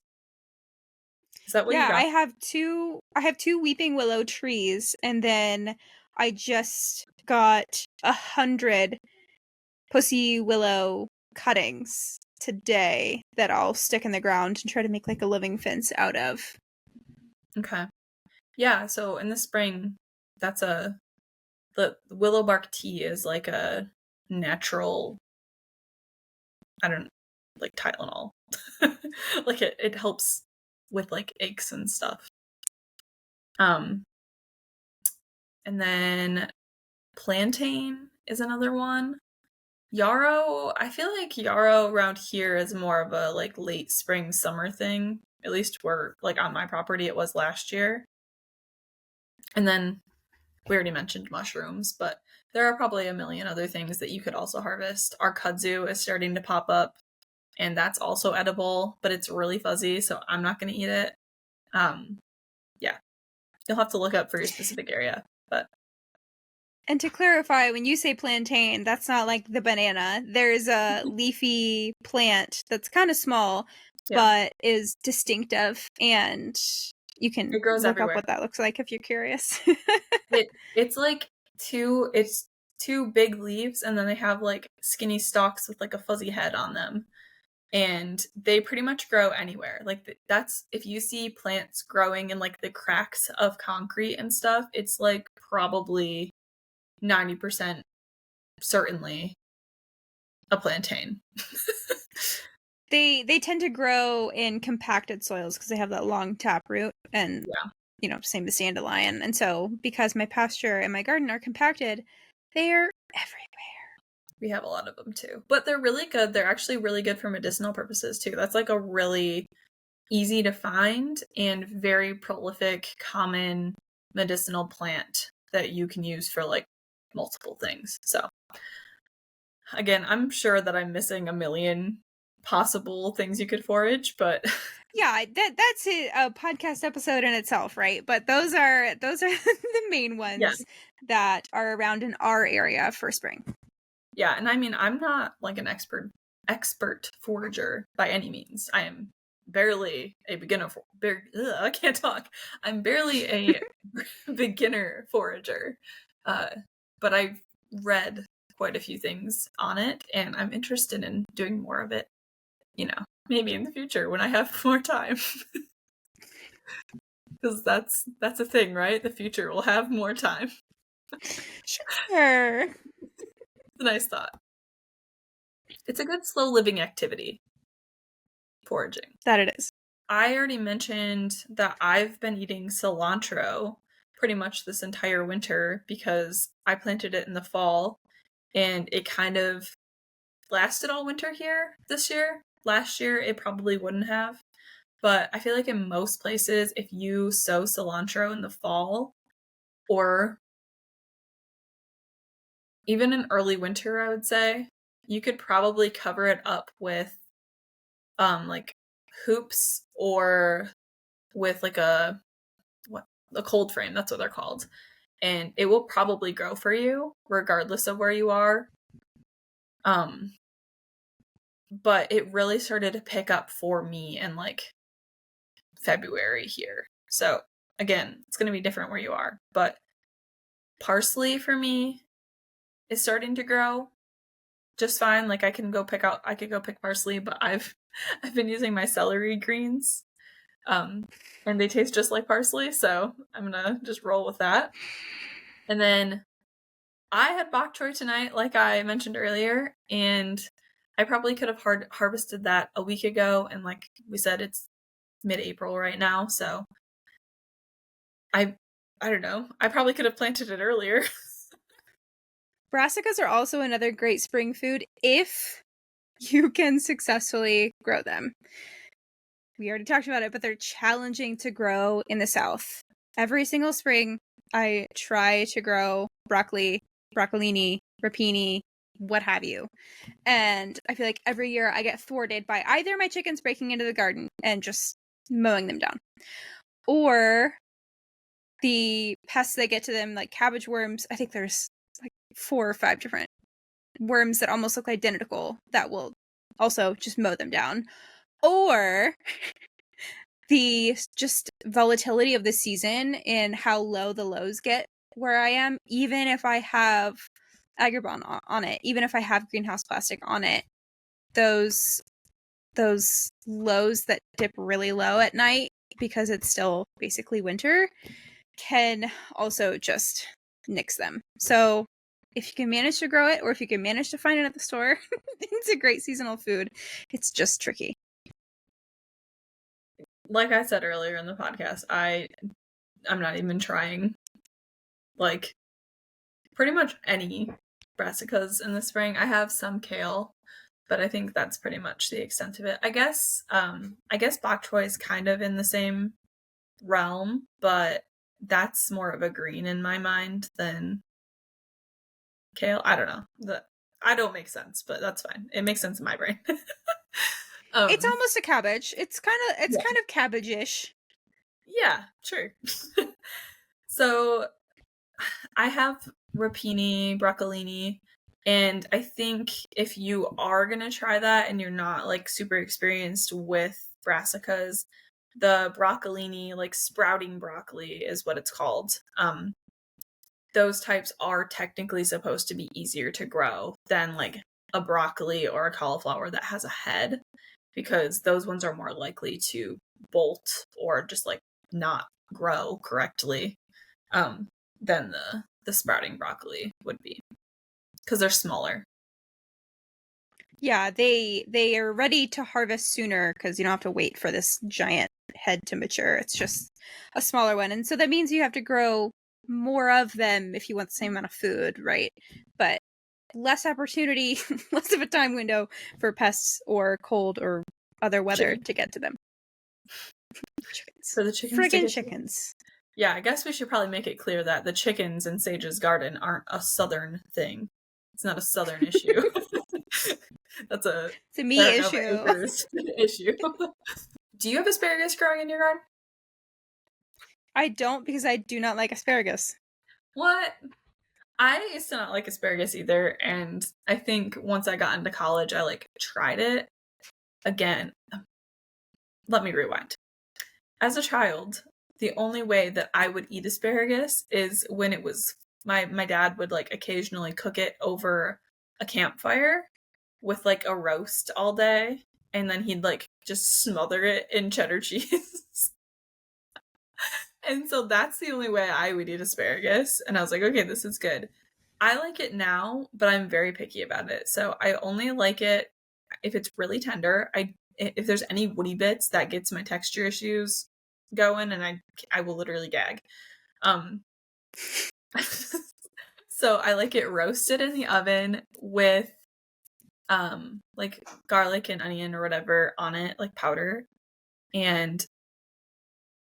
Is that what you got? I have two weeping willow trees, and then I just got 100 pussy willow cuttings today that I'll stick in the ground and try to make like a living fence out of. Okay. Yeah, so in the spring, the willow bark tea is like a natural, I don't, like Tylenol. Like it helps with like aches and stuff. And then plantain is another one. Yarrow, I feel like yarrow around here is more of a like late spring summer thing. At least where like on my property it was last year. And then we already mentioned mushrooms, but there are probably a million other things that you could also harvest. Our kudzu is starting to pop up, and that's also edible, but it's really fuzzy, so I'm not going to eat it. Yeah. You'll have to look up for your specific area, but... And to clarify, when you say plantain, that's not like the banana. There's a leafy plant that's kind of small, but is distinctive, and you can it grows look everywhere. up what that looks like if you're curious. It's like two big leaves, and then they have like skinny stalks with like a fuzzy head on them. And they pretty much grow anywhere. Like that's, if you see plants growing in like the cracks of concrete and stuff, it's like probably 90% certainly a plantain. They tend to grow in compacted soils because they have that long taproot, and you know, same as dandelion. And so because my pasture and my garden are compacted, they're everywhere. We have a lot of them too. But they're really good. They're actually really good for medicinal purposes too. That's like a really easy to find and very prolific, common medicinal plant that you can use for like multiple things. So again, I'm sure that I'm missing a million possible things you could forage, but yeah, that's a podcast episode in itself, right? But those are the main ones that are around in our area for spring. Yeah, and I mean, I'm not like an expert forager by any means. I am barely a beginner I can't talk. I'm barely a beginner forager. But I've read quite a few things on it, and I'm interested in doing more of it, you know, maybe in the future when I have more time. Because that's a thing, right? The future will have more time. Sure. It's a nice thought. It's a good slow living activity, foraging. That it is. I already mentioned that I've been eating cilantro pretty much this entire winter because I planted it in the fall and it kind of lasted all winter here this year. last year, it probably wouldn't have. But I feel like in most places, if you sow cilantro in the fall or even in early winter, I would say, you could probably cover it up with like hoops or with like a cold frame. That's what they're called. And it will probably grow for you regardless of where you are. But it really started to pick up for me in like February here. So again, it's going to be different where you are, but parsley for me is starting to grow just fine. Like I could go pick parsley, but I've been using my celery greens. And they taste just like parsley, so I'm gonna just roll with that. And then I had bok choy tonight, like I mentioned earlier, and I probably could have harvested that a week ago, and like we said, it's mid-April right now, so I don't know. I probably could have planted it earlier. Brassicas are also another great spring food if you can successfully grow them. We already talked about it, but they're challenging to grow in the South. Every single spring, I try to grow broccoli, broccolini, rapini, what have you. And I feel like every year I get thwarted by either my chickens breaking into the garden and just mowing them down, or the pests that get to them, like cabbage worms. I think there's like 4 or 5 different worms that almost look identical that will also just mow them down. Or the just volatility of the season and how low the lows get where I am, even if I have agribon on it, even if I have greenhouse plastic on it, those lows that dip really low at night because it's still basically winter can also just nix them. So if you can manage to grow it, or if you can manage to find it at the store, it's a great seasonal food. It's just tricky. Like I said earlier in the podcast, I'm not even trying like pretty much any brassicas in the spring. I have some kale, but I think that's pretty much the extent of it. I guess bok choy is kind of in the same realm, but that's more of a green in my mind than kale. I don't know. I don't make sense, but that's fine. It makes sense in my brain. It's almost a cabbage. It's kind of cabbage-ish. Yeah, sure. So I have rapini, broccolini, and I think if you are gonna try that and you're not like super experienced with brassicas, the broccolini, like sprouting broccoli is what it's called. Those types are technically supposed to be easier to grow than like a broccoli or a cauliflower that has a head, because those ones are more likely to bolt or just like not grow correctly than the sprouting broccoli would be, because they're smaller. Yeah, they are ready to harvest sooner because you don't have to wait for this giant head to mature. It's just a smaller one, and so that means you have to grow more of them if you want the same amount of food, right? But less opportunity, less of a time window for pests or cold or other weather to get to them. Chickens. For the chickens. Friggin' chickens. Yeah, I guess we should probably make it clear that the chickens in Sage's garden aren't a southern thing. It's not a southern issue. It's a me issue. issue. Do you have asparagus growing in your garden? I don't, because I do not like asparagus. What? I used to not like asparagus either, and I think once I got into college, I like tried it again. Let me rewind. As a child, the only way that I would eat asparagus is when it was my dad would like occasionally cook it over a campfire with like a roast all day, and then he'd like just smother it in cheddar cheese. And so that's the only way I would eat asparagus. And I was like, okay, this is good. I like it now, but I'm very picky about it. So I only like it if it's really tender. If there's any woody bits, that gets my texture issues going, and I will literally gag. So I like it roasted in the oven with like garlic and onion or whatever on it, like powder. And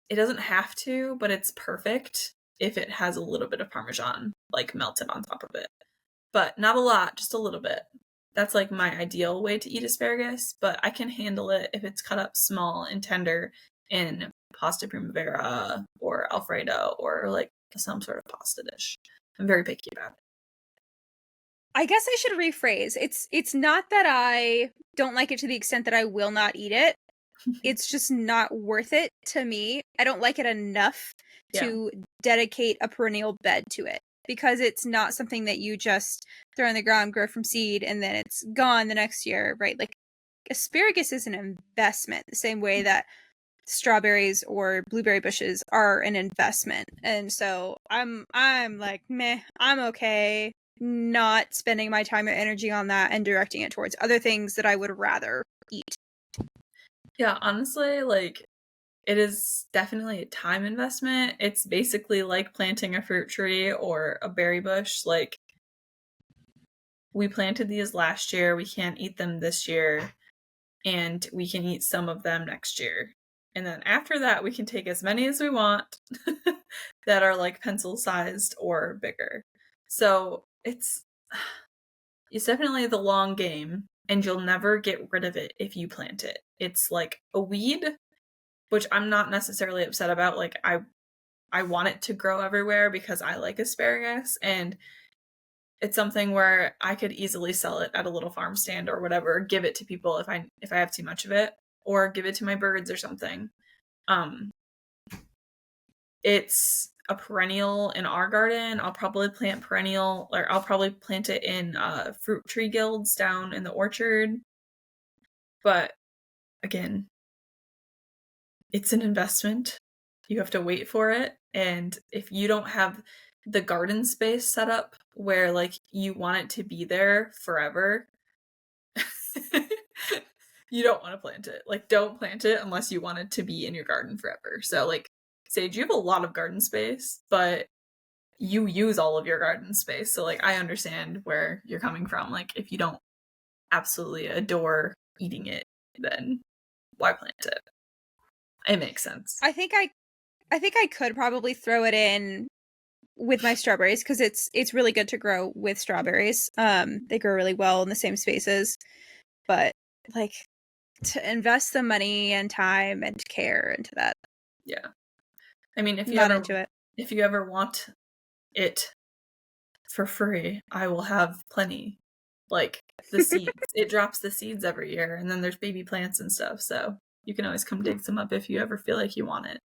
it doesn't have to, but it's perfect if it has a little bit of Parmesan, like melted on top of it. But not a lot, just a little bit. That's like my ideal way to eat asparagus, but I can handle it if it's cut up small and tender in pasta primavera or alfredo or like some sort of pasta dish. I'm very picky about it. I guess I should rephrase. It's not that I don't like it to the extent that I will not eat it. It's just not worth it to me. I don't like it enough to dedicate a perennial bed to it, because it's not something that you just throw in the ground, grow from seed, and then it's gone the next year, right? Like, asparagus is an investment, the same way that strawberries or blueberry bushes are an investment. And so I'm like, meh, I'm okay not spending my time or energy on that and directing it towards other things that I would rather eat. Yeah, honestly, like, it is definitely a time investment. It's basically like planting a fruit tree or a berry bush. Like, we planted these last year, we can't eat them this year, and we can eat some of them next year. And then after that, we can take as many as we want that are like pencil sized or bigger. So it's definitely the long game, and you'll never get rid of it if you plant it. It's like a weed, which I'm not necessarily upset about. Like, I want it to grow everywhere because I like asparagus, and it's something where I could easily sell it at a little farm stand or whatever, give it to people if I have too much of it, or give it to my birds or something. It's a perennial in our garden. I'll probably plant it in fruit tree guilds down in the orchard. But again, it's an investment. You have to wait for it. And if you don't have the garden space set up where like you want it to be there forever, you don't want to plant it. Like, don't plant it unless you want it to be in your garden forever. So like, Sage, you have a lot of garden space, but you use all of your garden space. So like, I understand where you're coming from. Like, if you don't absolutely adore eating it, then why plant it? It makes sense. I think I could probably throw it in with my strawberries, because it's really good to grow with strawberries. They grow really well in the same spaces, but like, to invest the money and time and care into that, Yeah. I mean, if you ever want it for free, I will have plenty. Like, the seeds. It drops the seeds every year, and then there's baby plants and stuff, so you can always come dig some up if you ever feel like you want it.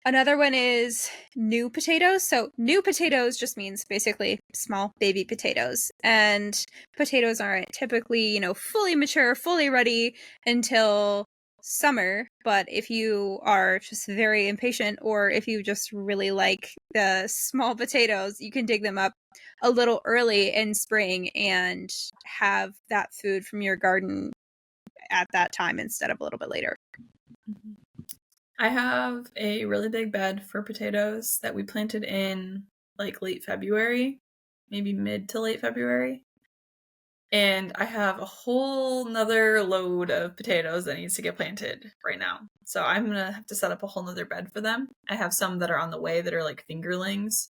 Another one is new potatoes. So new potatoes just means basically small baby potatoes. And potatoes aren't typically, fully mature, fully ready until summer. But if you are just very impatient, or if you just really like the small potatoes, you can dig them up a little early in spring and have that food from your garden at that time instead of a little bit later. Mm-hmm. I have a really big bed for potatoes that we planted in like late February, maybe mid to late February. And I have a whole nother load of potatoes that needs to get planted right now. So I'm going to have to set up a whole nother bed for them. I have some that are on the way that are like fingerlings.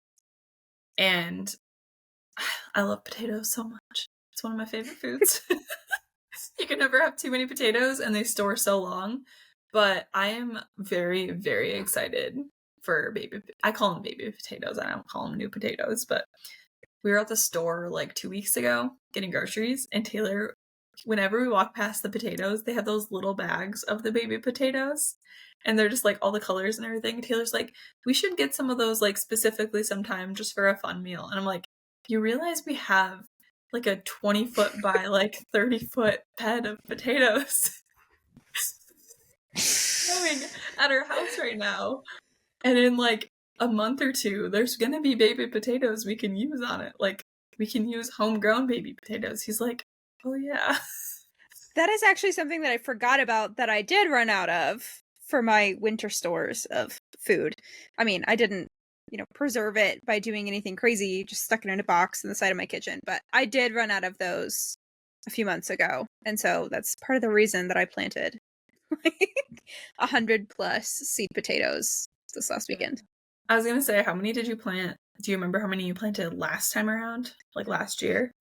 And I love potatoes so much. It's one of my favorite foods. You can never have too many potatoes, and they store so long. But I am very, very excited for I call them baby potatoes. I don't call them new potatoes. But we were at the store like 2 weeks ago getting groceries, and Taylor, whenever we walk past the potatoes, they have those little bags of the baby potatoes, and they're just like all the colors and everything. Taylor's like, we should get some of those like specifically sometime just for a fun meal. And I'm like, you realize we have like a 20-foot by like 30-foot bed of potatoes growing at our house right now, and in like a month or two there's gonna be baby potatoes we can use on it. Like, we can use homegrown baby potatoes. He's like, oh yeah. That is actually something that I forgot about, that I did run out of for my winter stores of food. I mean, I didn't preserve it by doing anything crazy, just stuck it in a box in the side of my kitchen, but I did run out of those a few months ago. And so that's part of the reason that I planted 100 plus seed potatoes this last weekend. I was going to say, how many did you plant? Do you remember how many you planted last time around? Like last year?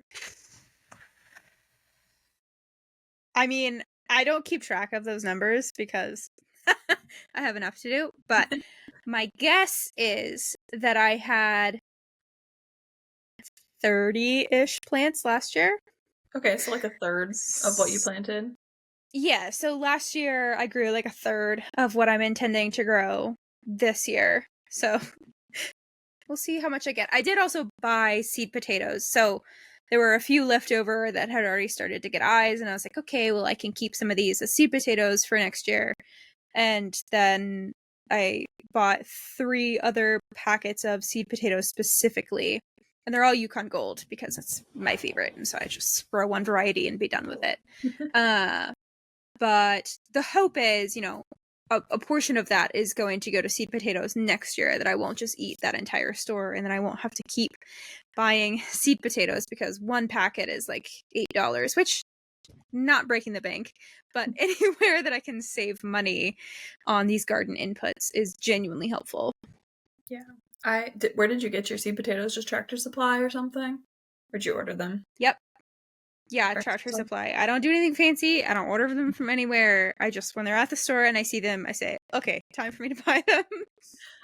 I mean, I don't keep track of those numbers because I have enough to do, but my guess is that I had 30-ish plants last year. Okay, so like a third of what you planted? Yeah, so last year I grew like a third of what I'm intending to grow this year. So we'll see how much I get. I did also buy seed potatoes. So there were a few left over that had already started to get eyes. And I was like, okay, well, I can keep some of these as seed potatoes for next year. And then I bought 3 other packets of seed potatoes specifically. And they're all Yukon Gold because that's my favorite. And so I just grow one variety and be done with it. But the hope is, a portion of that is going to go to seed potatoes next year, that I won't just eat that entire store, and then I won't have to keep buying seed potatoes because one packet is like $8, which not breaking the bank, but anywhere that I can save money on these garden inputs is genuinely helpful. Yeah. Where did you get your seed potatoes? Just Tractor Supply or something? Or did you order them? Yep. Yeah, Tractor Supply. I don't do anything fancy. I don't order them from anywhere. I just, when they're at the store and I see them, I say, okay, time for me to buy them.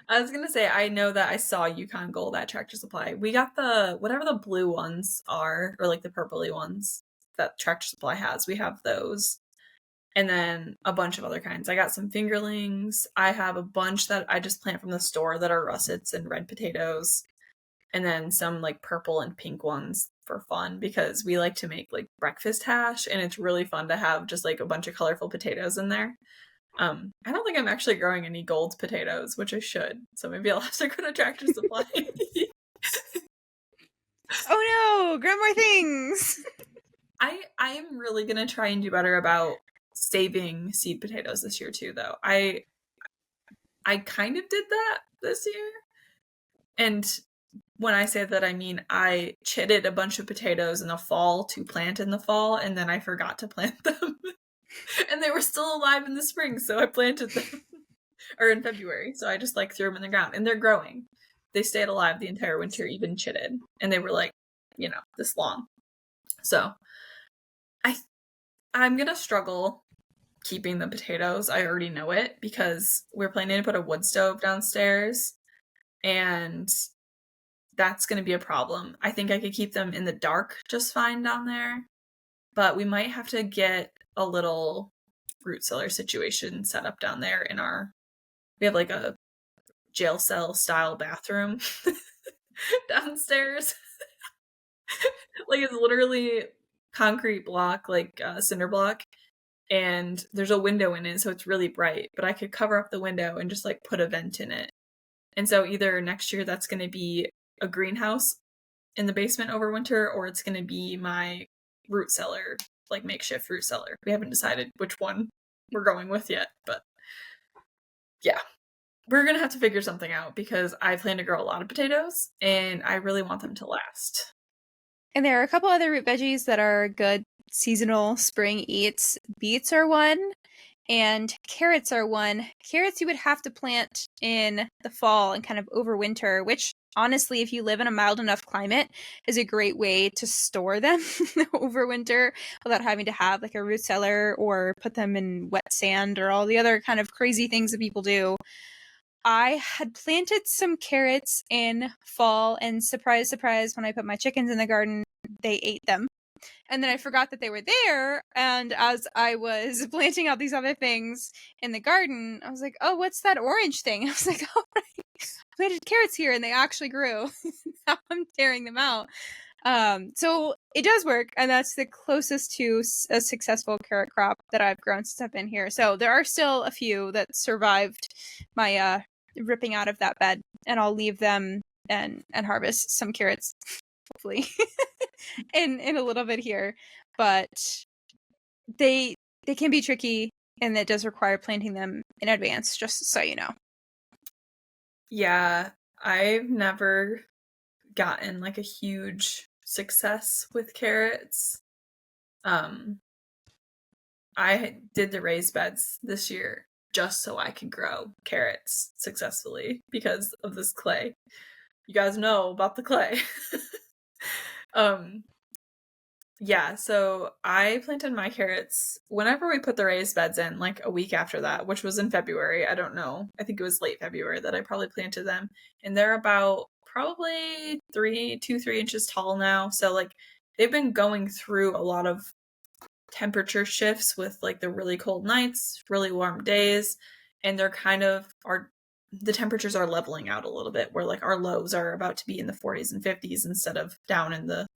I was going to say, I know that I saw Yukon Gold at Tractor Supply. We got whatever the blue ones are, or like the purpley ones that Tractor Supply has. We have those. And then a bunch of other kinds. I got some fingerlings. I have a bunch that I just plant from the store that are russets and red potatoes. And then some like purple and pink ones for fun because we like to make like breakfast hash, and it's really fun to have just like a bunch of colorful potatoes in there. I don't think I'm actually growing any gold potatoes, which I should. So maybe I'll have to go to Tractor Supply. Oh no, grow more things. I am really gonna try and do better about saving seed potatoes this year too, though. I kind of did that this year. And when I say that, I mean I chitted a bunch of potatoes in the fall to plant in the fall, and then I forgot to plant them. And they were still alive in the spring, so I planted them. Or in February, so I just like threw them in the ground. And they're growing. They stayed alive the entire winter, even chitted. And they were like, this long. So I'm gonna struggle keeping the potatoes. I already know it because we're planning to put a wood stove downstairs, and that's going to be a problem. I think I could keep them in the dark just fine down there, but we might have to get a little root cellar situation set up down there we have like a jail cell style bathroom downstairs. Like it's literally concrete block, like cinder block, and there's a window in it, so it's really bright, but I could cover up the window and just like put a vent in it. And so either next year that's going to be a greenhouse in the basement over winter, or it's going to be my root cellar, like makeshift root cellar. We haven't decided which one we're going with yet, but yeah, we're going to have to figure something out because I plan to grow a lot of potatoes and I really want them to last. And there are a couple other root veggies that are good seasonal spring eats. Beets are one, and carrots are one. Carrots you would have to plant in the fall and kind of overwinter, which honestly, if you live in a mild enough climate, is a great way to store them over winter without having to have like a root cellar or put them in wet sand or all the other kind of crazy things that people do. I had planted some carrots in fall, and surprise, surprise, when I put my chickens in the garden, they ate them. And then I forgot that they were there. And as I was planting out these other things in the garden, I was like, oh, what's that orange thing? I was like, oh, right. I planted carrots here and they actually grew. Now I'm tearing them out. So it does work. And that's the closest to a successful carrot crop that I've grown since I've been here. So there are still a few that survived my ripping out of that bed. And I'll leave them and harvest some carrots, hopefully. in a little bit here, but they can be tricky, and it does require planting them in advance, just so you know. Yeah, I've never gotten like a huge success with carrots. I did the raised beds this year just so I could grow carrots successfully because of this clay. You guys know about the clay. Yeah, so I planted my carrots whenever we put the raised beds in, like a week after that, which was in February. I don't know. I think it was late February that I probably planted them. And they're about probably 3 inches tall now. So like they've been going through a lot of temperature shifts with like the really cold nights, really warm days, and they're kind of the temperatures are leveling out a little bit where like our lows are about to be in the 40s and 50s instead of down in the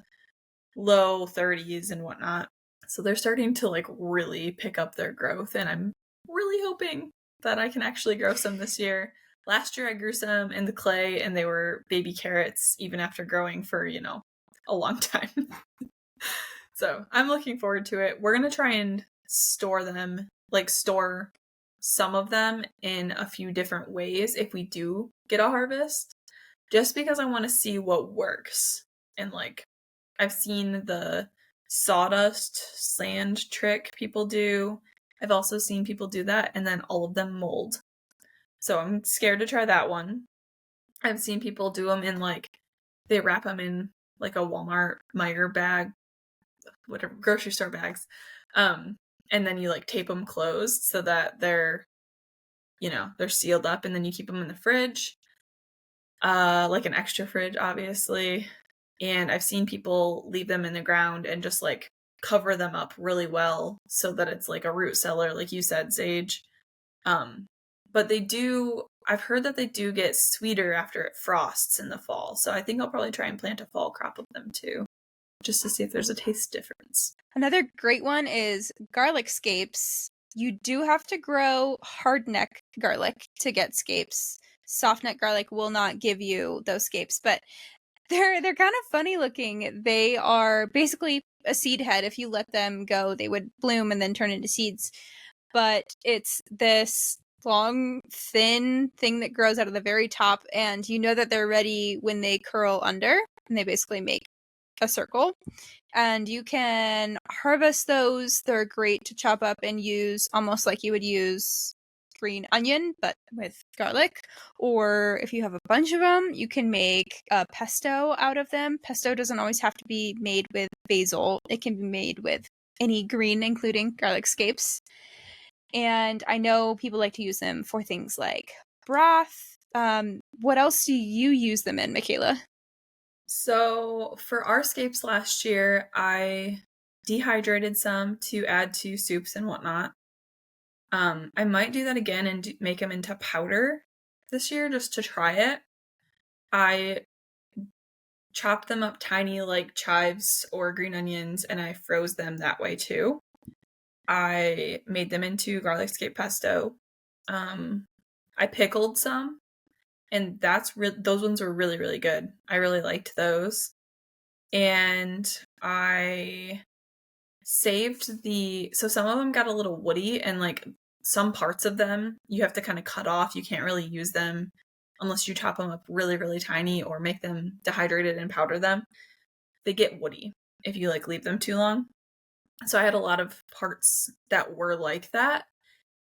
low 30s and whatnot. So they're starting to like really pick up their growth, and I'm really hoping that I can actually grow some this year. Last year I grew some in the clay and they were baby carrots even after growing for, a long time. So I'm looking forward to it. We're going to try and store some of them in a few different ways if we do get a harvest, just because I want to see what works. And like, I've seen the sawdust sand trick people do. I've also seen people do that and then all of them mold. So I'm scared to try that one. I've seen people do them in like, they wrap them in like a Walmart Meijer bag, whatever, grocery store bags. And then you like tape them closed so that they're sealed up, and then you keep them in the fridge. Like an extra fridge, obviously. And I've seen people leave them in the ground and just like cover them up really well so that it's like a root cellar, like you said, Sage. But I've heard that they do get sweeter after it frosts in the fall. So I think I'll probably try and plant a fall crop of them too, just to see if there's a taste difference. Another great one is garlic scapes. You do have to grow hardneck garlic to get scapes. Softneck garlic will not give you those scapes, but they're kind of funny looking. They are basically a seed head. If you let them go, they would bloom and then turn into seeds. But it's this long, thin thing that grows out of the very top, and you know that they're ready when they curl under, and they basically make a circle. And you can harvest those. They're great to chop up and use almost like you would use green onion, but with garlic. Or if you have a bunch of them, you can make a pesto out of them. Pesto doesn't always have to be made with basil. It can be made with any green, including garlic scapes. And I know people like to use them for things like broth. What else do you use them in, Mickayla? So for our scapes last year, I dehydrated some to add to soups and whatnot. I might do that again and make them into powder this year just to try it. I chopped them up tiny like chives or green onions, and I froze them that way too. I made them into garlic scape pesto. I pickled some, and those ones were really, really good. I really liked those. And I saved so some of them got a little woody, and like some parts of them you have to kind of cut off. You can't really use them unless you chop them up really, really tiny or make them dehydrated and powder them. They get woody if you like leave them too long. So I had a lot of parts that were like that,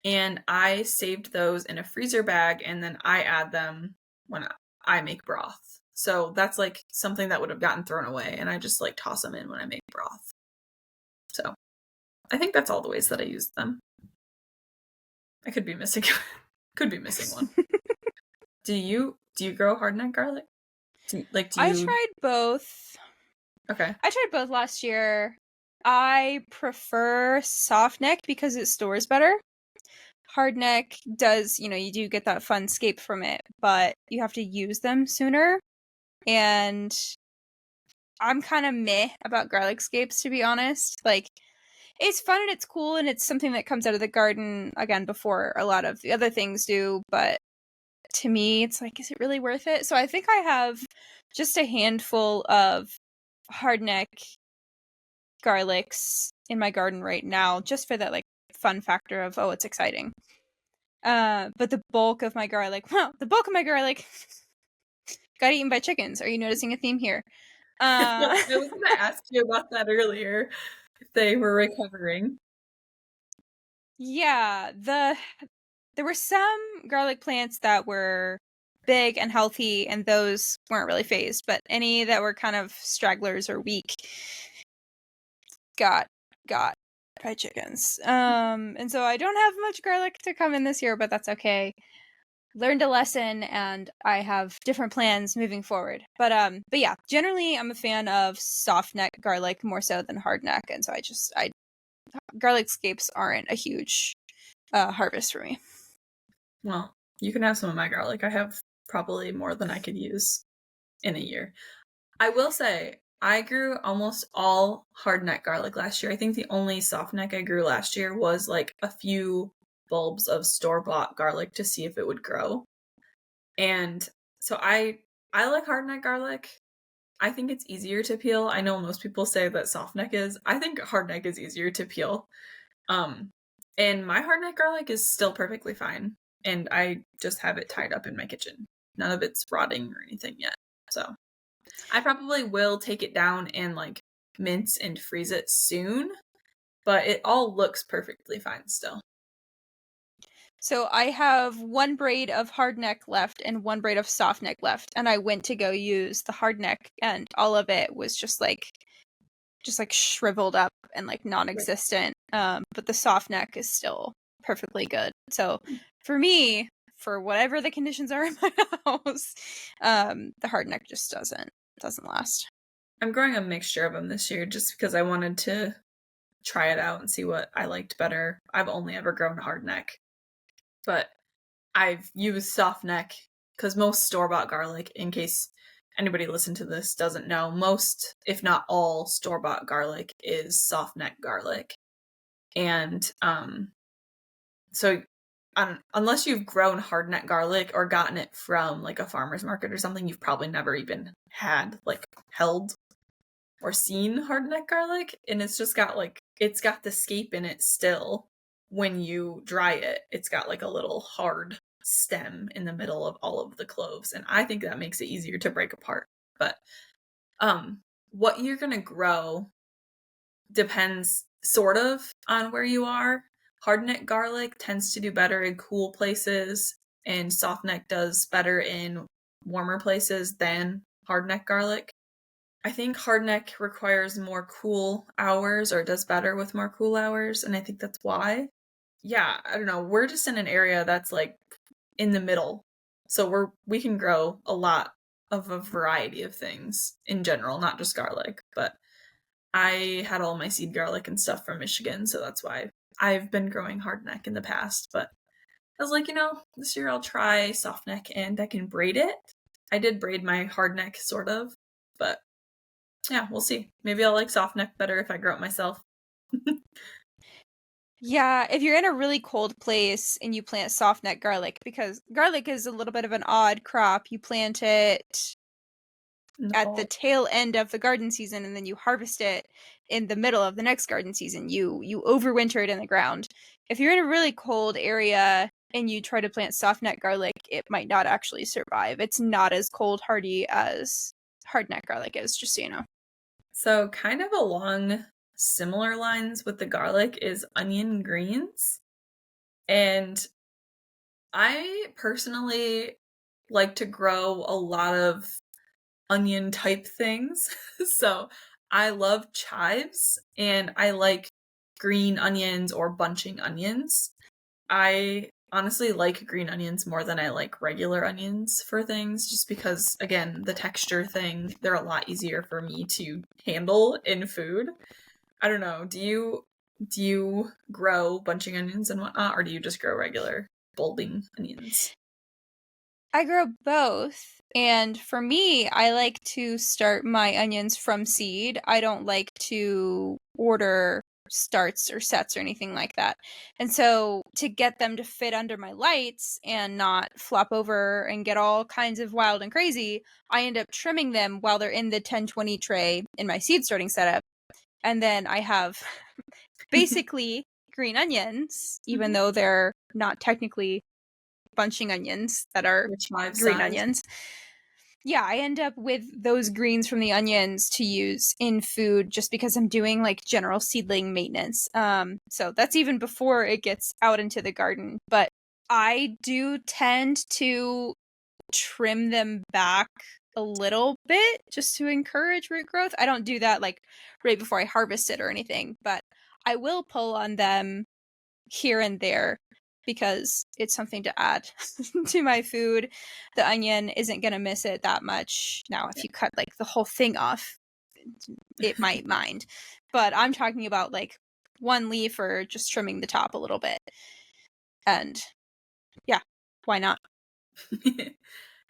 and I saved those in a freezer bag, and then I add them when I make broth. So that's like something that would have gotten thrown away, and I just like toss them in when I make broth. So I think that's all the ways that I used them. I could be missing one. Do you grow hardneck garlic? I tried both. Okay. I tried both last year. I prefer softneck because it stores better. Hardneck does, you do get that fun scape from it, but you have to use them sooner. And I'm kind of meh about garlic scapes, to be honest. Like, it's fun and it's cool and it's something that comes out of the garden, again, before a lot of the other things do, but to me, it's like, is it really worth it? So I think I have just a handful of hardneck garlics in my garden right now, just for that like fun factor of, oh, it's exciting. But the bulk of my garlic got eaten by chickens. Are you noticing a theme here? I was going to ask you about that earlier. They were recovering. Yeah, there were some garlic plants that were big and healthy, and those weren't really phased, but any that were kind of stragglers or weak got fried chickens. And so I don't have much garlic to come in this year, but that's okay. Learned a lesson, and I have different plans moving forward. But yeah, generally I'm a fan of soft neck garlic more so than hard neck, and so I garlic scapes aren't a huge harvest for me. Well, you can have some of my garlic. I have probably more than I could use in a year. I will say, I grew almost all hard neck garlic last year. I think the only soft neck I grew last year was like a few bulbs of store-bought garlic to see if it would grow. And so I like hard neck garlic. I think it's easier to peel. I know most people say that soft neck is. I think hard neck is easier to peel. And my hard neck garlic is still perfectly fine. And I just have it tied up in my kitchen. None of it's rotting or anything yet. So I probably will take it down and like mince and freeze it soon, but it all looks perfectly fine still. So I have one braid of hard neck left and one braid of soft neck left, and I went to go use the hard neck, and all of it was just like shriveled up and like non-existent. But the soft neck is still perfectly good. So for me, for whatever the conditions are in my house, the hard neck just doesn't last. I'm growing a mixture of them this year just because I wanted to try it out and see what I liked better. I've only ever grown hard neck, but I've used soft neck because most store-bought garlic, in case anybody listening to this doesn't know, most, if not all, store-bought garlic is soft neck garlic. And so unless you've grown hard neck garlic or gotten it from like a farmer's market or something, you've probably never even had like held or seen hard neck garlic. And it's just got like, it's got the scape in it still. When you dry it, it's got like a little hard stem in the middle of all of the cloves, and I think that makes it easier to break apart. But what you're gonna grow depends sort of on where you are. Hardneck garlic tends to do better in cool places, and softneck does better in warmer places than hardneck garlic. I think hardneck requires more cool hours, or does better with more cool hours, and I think that's why. Yeah, I don't know. We're just in an area that's like in the middle. So we can grow a lot of a variety of things in general, not just garlic. But I had all my seed garlic and stuff from Michigan, so that's why I've been growing hardneck in the past. But I was like, this year I'll try softneck and I can braid it. I did braid my hardneck sort of, but yeah, we'll see. Maybe I'll like softneck better if I grow it myself. Yeah, if you're in a really cold place and you plant softneck garlic, because garlic is a little bit of an odd crop, you plant it at the tail end of the garden season and then you harvest it in the middle of the next garden season. You overwinter it in the ground. If you're in a really cold area and you try to plant softneck garlic, it might not actually survive. It's not as cold hardy as hardneck garlic is, just so you know. So kind of along similar lines with the garlic is onion greens. And I personally like to grow a lot of onion type things. So I love chives and I like green onions or bunching onions. I honestly like green onions more than I like regular onions for things, just because, again, the texture thing, they're a lot easier for me to handle in food. I don't know. Do you grow bunching onions and whatnot, or do you just grow regular bulbing onions? I grow both, and for me, I like to start my onions from seed. I don't like to order starts or sets or anything like that. And so to get them to fit under my lights and not flop over and get all kinds of wild and crazy, I end up trimming them while they're in the 10-20 tray in my seed starting setup. And then I have basically green onions, even though they're not technically bunching onions that are green onions. Yeah, I end up with those greens from the onions to use in food just because I'm doing like general seedling maintenance. So that's even before it gets out into the garden. But I do tend to trim them back a little bit just to encourage root growth. I don't do that like right before I harvest it or anything, but I will pull on them here and there because it's something to add to my food. The onion isn't going to miss it that much. Now, if you cut like the whole thing off, it might mind. But I'm talking about like one leaf or just trimming the top a little bit. And yeah, why not?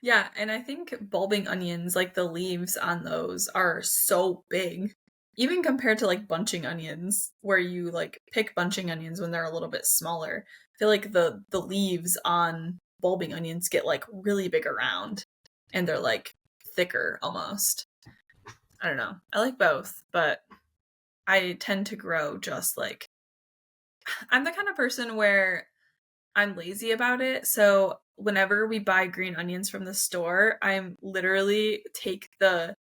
Yeah, and I think bulbing onions, like the leaves on those, are so big. Even compared to like bunching onions, where you like pick bunching onions when they're a little bit smaller. I feel like the leaves on bulbing onions get like really big around and they're like thicker almost. I don't know. I like both, but I tend to grow just like I'm the kind of person where I'm lazy about it. So whenever we buy green onions from the store, I'm literally take the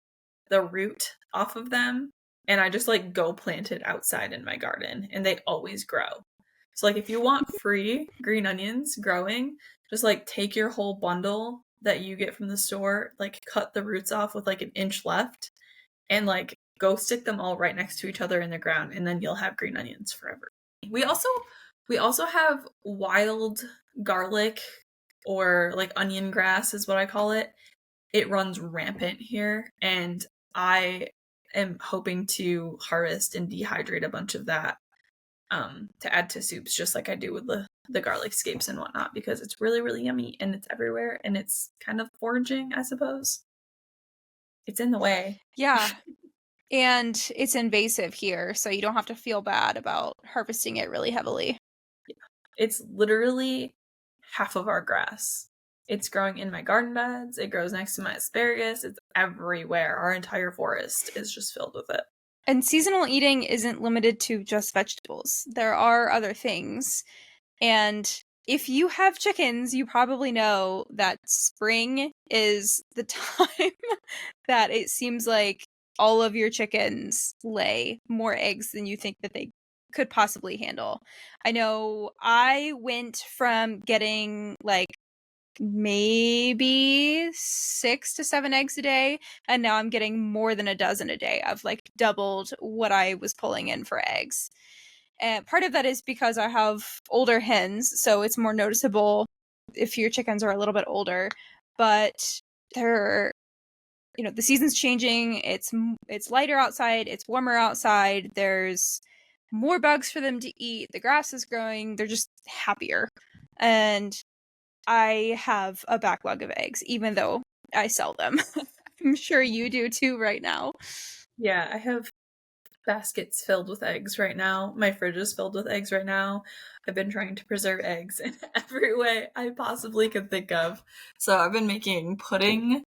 root off of them and I just like go plant it outside in my garden and they always grow. So like if you want free green onions growing, just like take your whole bundle that you get from the store, like cut the roots off with like an inch left and like go stick them all right next to each other in the ground and then you'll have green onions forever. We also have wild garlic or like onion grass is what I call it. It runs rampant here and I am hoping to harvest and dehydrate a bunch of that to add to soups just like I do with the garlic scapes and whatnot because it's really, really yummy and it's everywhere and it's kind of foraging, I suppose. It's in the way. Yeah. And it's invasive here, so you don't have to feel bad about harvesting it really heavily. It's literally half of our grass. It's growing in my garden beds. It grows next to my asparagus. It's everywhere. Our entire forest is just filled with it. And seasonal eating isn't limited to just vegetables. There are other things. And if you have chickens, you probably know that spring is the time that it seems like all of your chickens lay more eggs than you think that they could possibly handle. I know I went from getting like maybe 6 to 7 eggs a day, and now I'm getting more than a dozen a day. I've like doubled what I was pulling in for eggs. And part of that is because I have older hens, so it's more noticeable if your chickens are a little bit older. But they're, the season's changing. It's lighter outside. It's warmer outside. There's more bugs for them to eat. The grass is growing. They're just happier. And I have a backlog of eggs, even though I sell them. I'm sure you do too right now. Yeah, I have baskets filled with eggs right now. My fridge is filled with eggs right now. I've been trying to preserve eggs in every way I possibly could think of. So I've been making pudding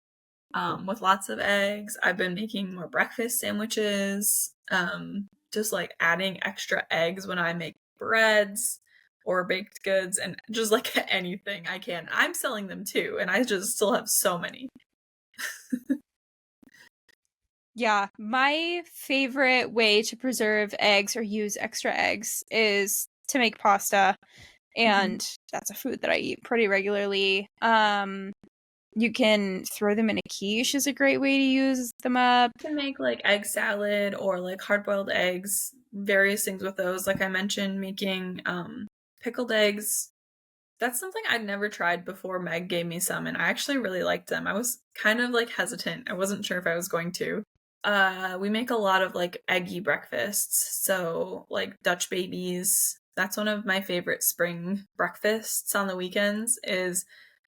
with lots of eggs. I've been making more breakfast sandwiches. Just like adding extra eggs when I make breads or baked goods and just like anything I can. I'm selling them too, and I just still have so many. Yeah, my favorite way to preserve eggs or use extra eggs is to make pasta, and that's a food that I eat pretty regularly. You can throw them in a quiche is a great way to use them up. You can make like egg salad or like hard-boiled eggs, various things with those. Like I mentioned, making pickled eggs. That's something I'd never tried before Meg gave me some, and I actually really liked them. I was kind of like hesitant. I wasn't sure if I was going to. We make a lot of like eggy breakfasts. So like Dutch babies. That's one of my favorite spring breakfasts on the weekends is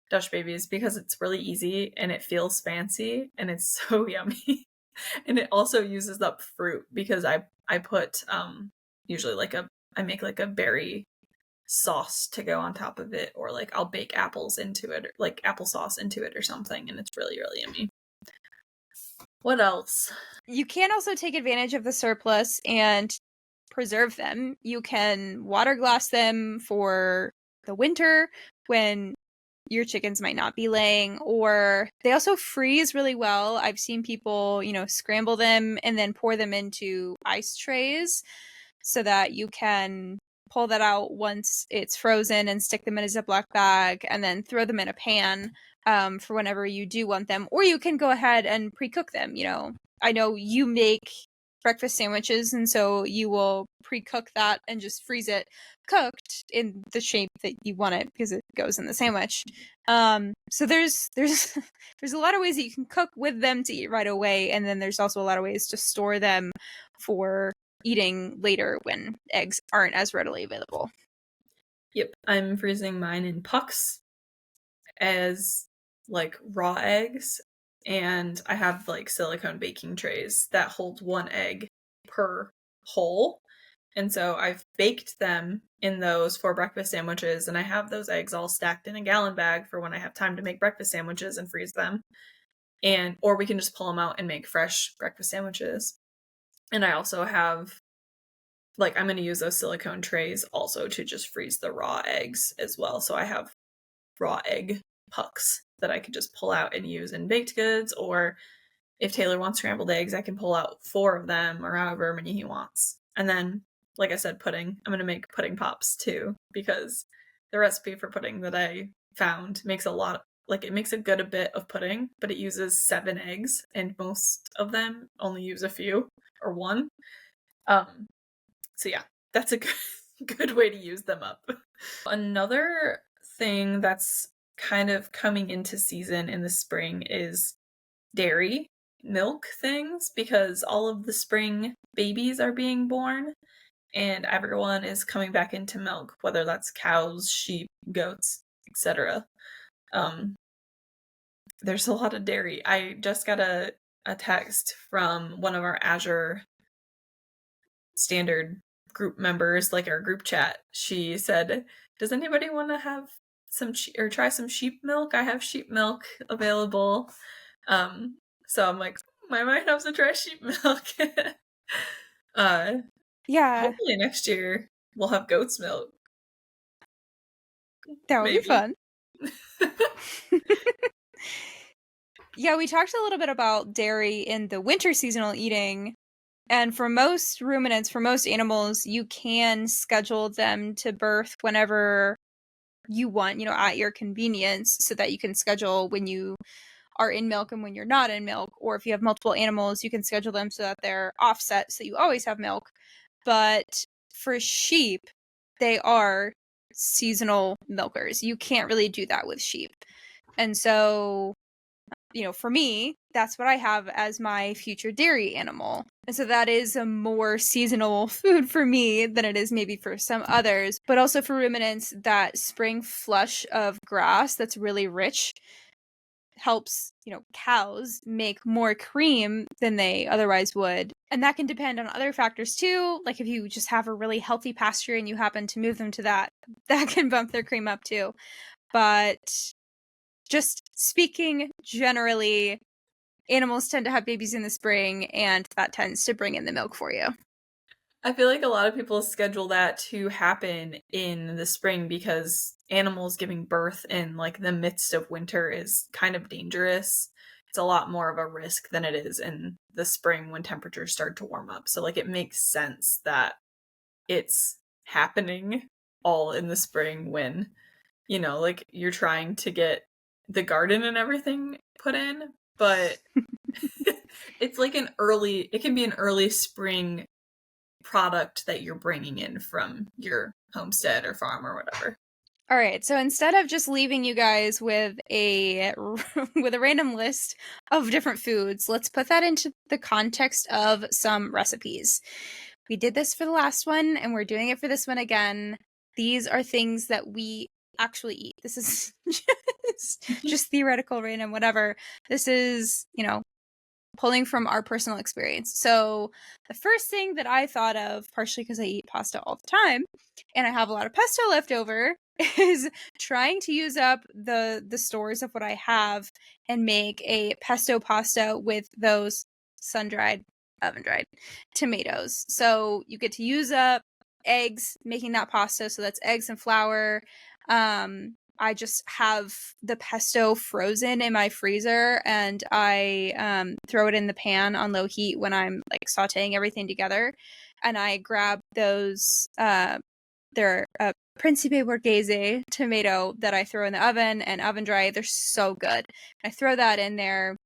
Dutch babies because it's really easy and it feels fancy and it's so yummy. And it also uses up fruit because I put usually like I make like a berry sauce to go on top of it or like I'll bake apples into it or like applesauce into it or something and it's really really yummy. What else? You can also take advantage of the surplus and preserve them. You can water glass them for the winter when your chickens might not be laying. Or they also freeze really well. I've seen people, scramble them and then pour them into ice trays so that you can pull that out once it's frozen and stick them in a Ziploc bag and then throw them in a pan for whenever you do want them. Or you can go ahead and pre-cook them. I know you make breakfast sandwiches, and so you will pre-cook that and just freeze it cooked in the shape that you want it because it goes in the sandwich. So there's there's a lot of ways that you can cook with them to eat right away, and then there's also a lot of ways to store them for eating later when eggs aren't as readily available. Yep, I'm freezing mine in pucks as like raw eggs, and I have like silicone baking trays that hold 1 egg per hole. And so I've baked them in those for breakfast sandwiches, and I have those eggs all stacked in a gallon bag for when I have time to make breakfast sandwiches and freeze them. Or we can just pull them out and make fresh breakfast sandwiches. And I also have, like, I'm going to use those silicone trays also to just freeze the raw eggs as well. So I have raw egg pucks that I could just pull out and use in baked goods, or if Taylor wants scrambled eggs, I can pull out 4 of them or however many he wants. And then, like I said, pudding. I'm going to make pudding pops too, because the recipe for pudding that I found makes it makes a good bit of pudding, but it uses 7 eggs, and most of them only use a few or 1. So yeah, that's a good way to use them up. Another thing that's kind of coming into season in the spring is dairy milk things, because all of the spring babies are being born and everyone is coming back into milk, whether that's cows, sheep, goats, etc. There's a lot of dairy. I just got a text from one of our Azure standard group members, like our group chat. She said, does anybody want to have some or try some sheep milk? I have sheep milk available. So I'm like, I might have to try sheep milk. Yeah, hopefully next year we'll have goat's milk. that would Maybe. be fun. Yeah, we talked a little bit about dairy in the winter seasonal eating. And for most ruminants, for most animals, you can schedule them to birth whenever you want, at your convenience, so that you can schedule when you are in milk and when you're not in milk. Or if you have multiple animals, you can schedule them so that they're offset so you always have milk. But for sheep, they are seasonal milkers. You can't really do that with sheep. And so, for me, that's what I have as my future dairy animal. And so that is a more seasonal food for me than it is maybe for some others. But also for ruminants, that spring flush of grass that's really rich helps, cows make more cream than they otherwise would. And that can depend on other factors too. Like if you just have a really healthy pasture and you happen to move them to that can bump their cream up too. But just speaking generally, animals tend to have babies in the spring, and that tends to bring in the milk for you. I feel like a lot of people schedule that to happen in the spring because animals giving birth in like the midst of winter is kind of dangerous. It's a lot more of a risk than it is in the spring when temperatures start to warm up. So like it makes sense that it's happening all in the spring when, like you're trying to get the garden and everything put in, but it's like it can be an early spring product that you're bringing in from your homestead or farm or whatever. All right, so instead of just leaving you guys with a random list of different foods, let's put that into the context of some recipes. We did this for the last one, and we're doing it for this one again. These are things that we actually eat. This is just theoretical, random, whatever. This is, pulling from our personal experience. So the first thing that I thought of, partially because I eat pasta all the time, and I have a lot of pesto left over, is trying to use up the stores of what I have and make a pesto pasta with those sun-dried, oven-dried tomatoes. So you get to use up eggs making that pasta. So that's eggs and flour. I just have the pesto frozen in my freezer, and I throw it in the pan on low heat when I'm like sauteing everything together. And I grab those, they're a Principe Borghese tomato that I throw in the oven and oven dry. They're so good. I throw that in there,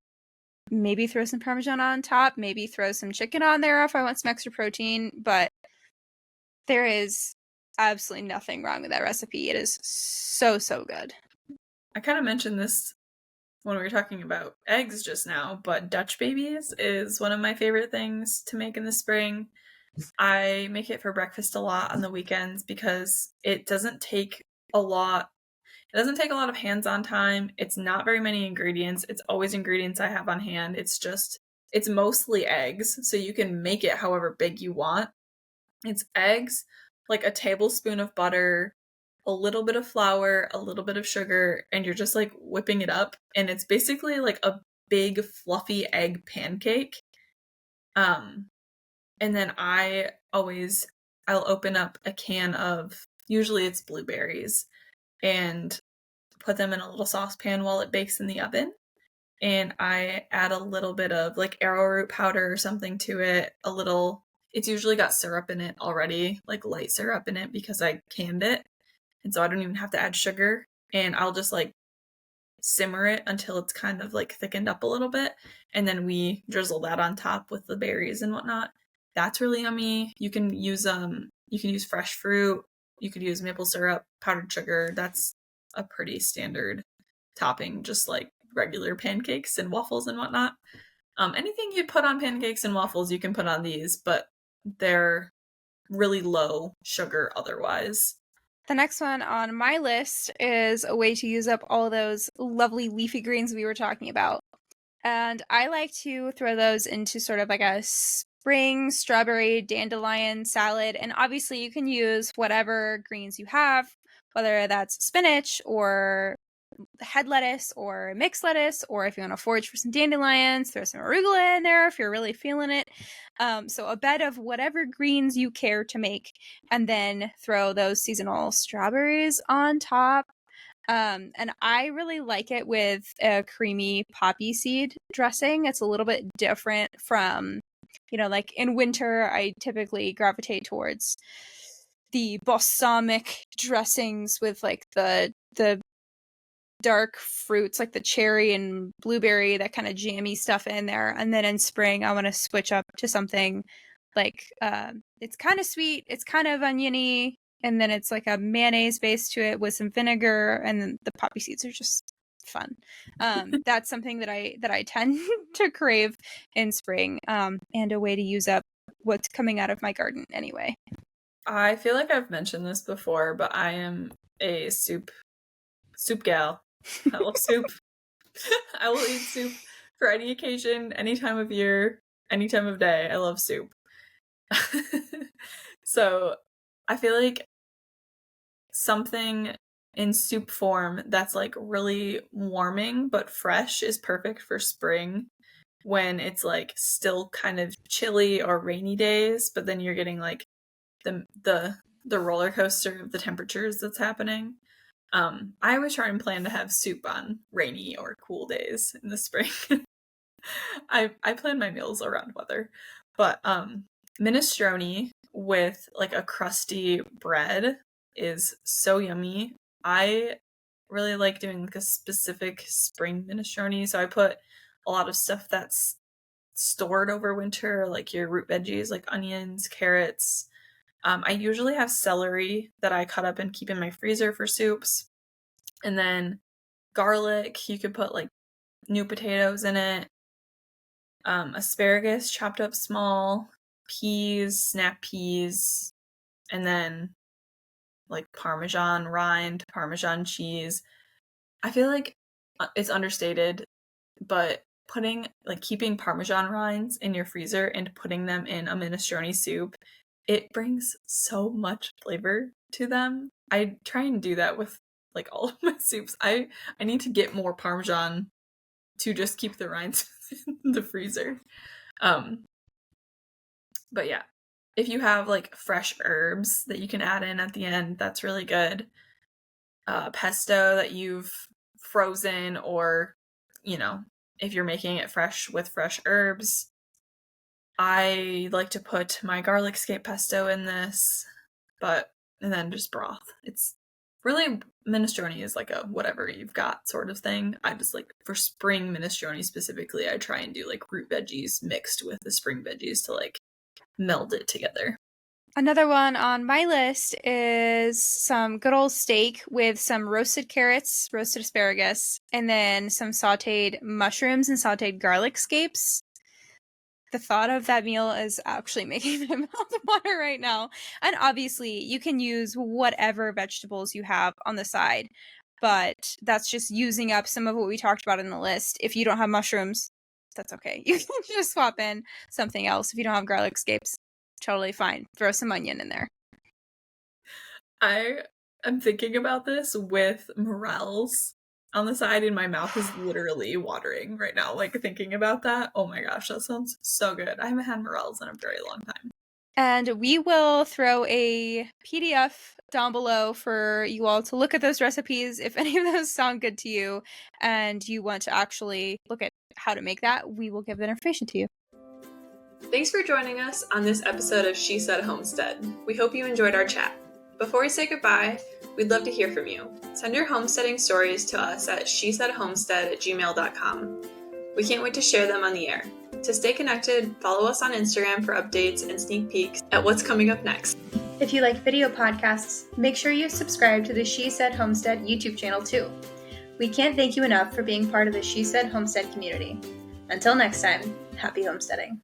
maybe throw some Parmesan on top, maybe throw some chicken on there if I want some extra protein, but there is absolutely nothing wrong with that recipe. It is so, so good. I kind of mentioned this when we were talking about eggs just now, but Dutch babies is one of my favorite things to make in the spring. I make it for breakfast a lot on the weekends because it doesn't take a lot. It doesn't take a lot of hands-on time. It's not very many ingredients. It's always ingredients I have on hand. It's mostly eggs, so you can make it however big you want. It's eggs, like a tablespoon of butter, a little bit of flour, a little bit of sugar, and you're just like whipping it up. And it's basically like a big fluffy egg pancake. And then I'll open up a can of, usually it's blueberries, and put them in a little saucepan while it bakes in the oven. And I add a little bit of like arrowroot powder or something to it. It's usually got syrup in it already, like light syrup in it because I canned it. And so I don't even have to add sugar. And I'll just like simmer it until it's kind of like thickened up a little bit. And then we drizzle that on top with the berries and whatnot. That's really yummy. You can use fresh fruit. You could use maple syrup, powdered sugar. That's a pretty standard topping, just like regular pancakes and waffles and whatnot. Anything you'd put on pancakes and waffles, you can put on these, but they're really low sugar otherwise. The next one on my list is a way to use up all those lovely leafy greens we were talking about. And I like to throw those into sort of like a spring strawberry dandelion salad. And obviously you can use whatever greens you have, whether that's spinach or head lettuce or mixed lettuce, or if you want to forage for some dandelions, throw some arugula in there if you're really feeling it. So a bed of whatever greens you care to make, and then throw those seasonal strawberries on top. And I really like it with a creamy poppy seed dressing. It's a little bit different from, like in winter, I typically gravitate towards the balsamic dressings with like the dark fruits like the cherry and blueberry, that kind of jammy stuff in there. And then in spring, I want to switch up to something like it's kind of sweet, it's kind of oniony, and then it's like a mayonnaise base to it with some vinegar, and then the poppy seeds are just fun. That's something that I tend to crave in spring, and a way to use up what's coming out of my garden anyway. I feel like I've mentioned this before, but I am a soup gal. I love soup. I will eat soup for any occasion, any time of year, any time of day. I love soup. So I feel like something in soup form that's like really warming but fresh is perfect for spring, when it's like still kind of chilly or rainy days, but then you're getting like the roller coaster of the temperatures that's happening. I always try and plan to have soup on rainy or cool days in the spring. I plan my meals around weather. But minestrone with like a crusty bread is so yummy. I really like doing like a specific spring minestrone, so I put a lot of stuff that's stored over winter, like your root veggies, like onions, carrots. I usually have celery that I cut up and keep in my freezer for soups. And then garlic, you could put like new potatoes in it. Asparagus chopped up small, peas, snap peas, and then like Parmesan rind, Parmesan cheese. I feel like it's understated, but keeping Parmesan rinds in your freezer and putting them in a minestrone soup, it brings so much flavor to them. I try and do that with like all of my soups. I need to get more Parmesan to just keep the rinds in the freezer. But yeah, if you have like fresh herbs that you can add in at the end, that's really good. pesto that you've frozen, or, you know, if you're making it fresh with fresh herbs. I like to put my garlic scape pesto in this, and then just broth. It's really, minestrone is like a whatever you've got sort of thing. I just like, for spring minestrone specifically, I try and do like root veggies mixed with the spring veggies to like meld it together. Another one on my list is some good old steak with some roasted carrots, roasted asparagus, and then some sauteed mushrooms and sauteed garlic scapes. The thought of that meal is actually making my mouth water right now. And obviously, you can use whatever vegetables you have on the side, but that's just using up some of what we talked about in the list. If you don't have mushrooms, that's okay. You can just swap in something else. If you don't have garlic scapes, totally fine. Throw some onion in there. I am thinking about this with morels on the side, and my mouth is literally watering right now, like thinking about that. Oh my gosh, that sounds so good. I haven't had morels in a very long time. And we will throw a PDF down below for you all to look at those recipes. If any of those sound good to you and you want to actually look at how to make that, we will give that information to you. Thanks for joining us on this episode of She Said Homestead. We hope you enjoyed our chat. Before we say goodbye, we'd love to hear from you. Send your homesteading stories to us at shesaidhomestead@gmail.com. We can't wait to share them on the air. To stay connected, follow us on Instagram for updates and sneak peeks at what's coming up next. If you like video podcasts, make sure you subscribe to the She Said Homestead YouTube channel too. We can't thank you enough for being part of the She Said Homestead community. Until next time, happy homesteading.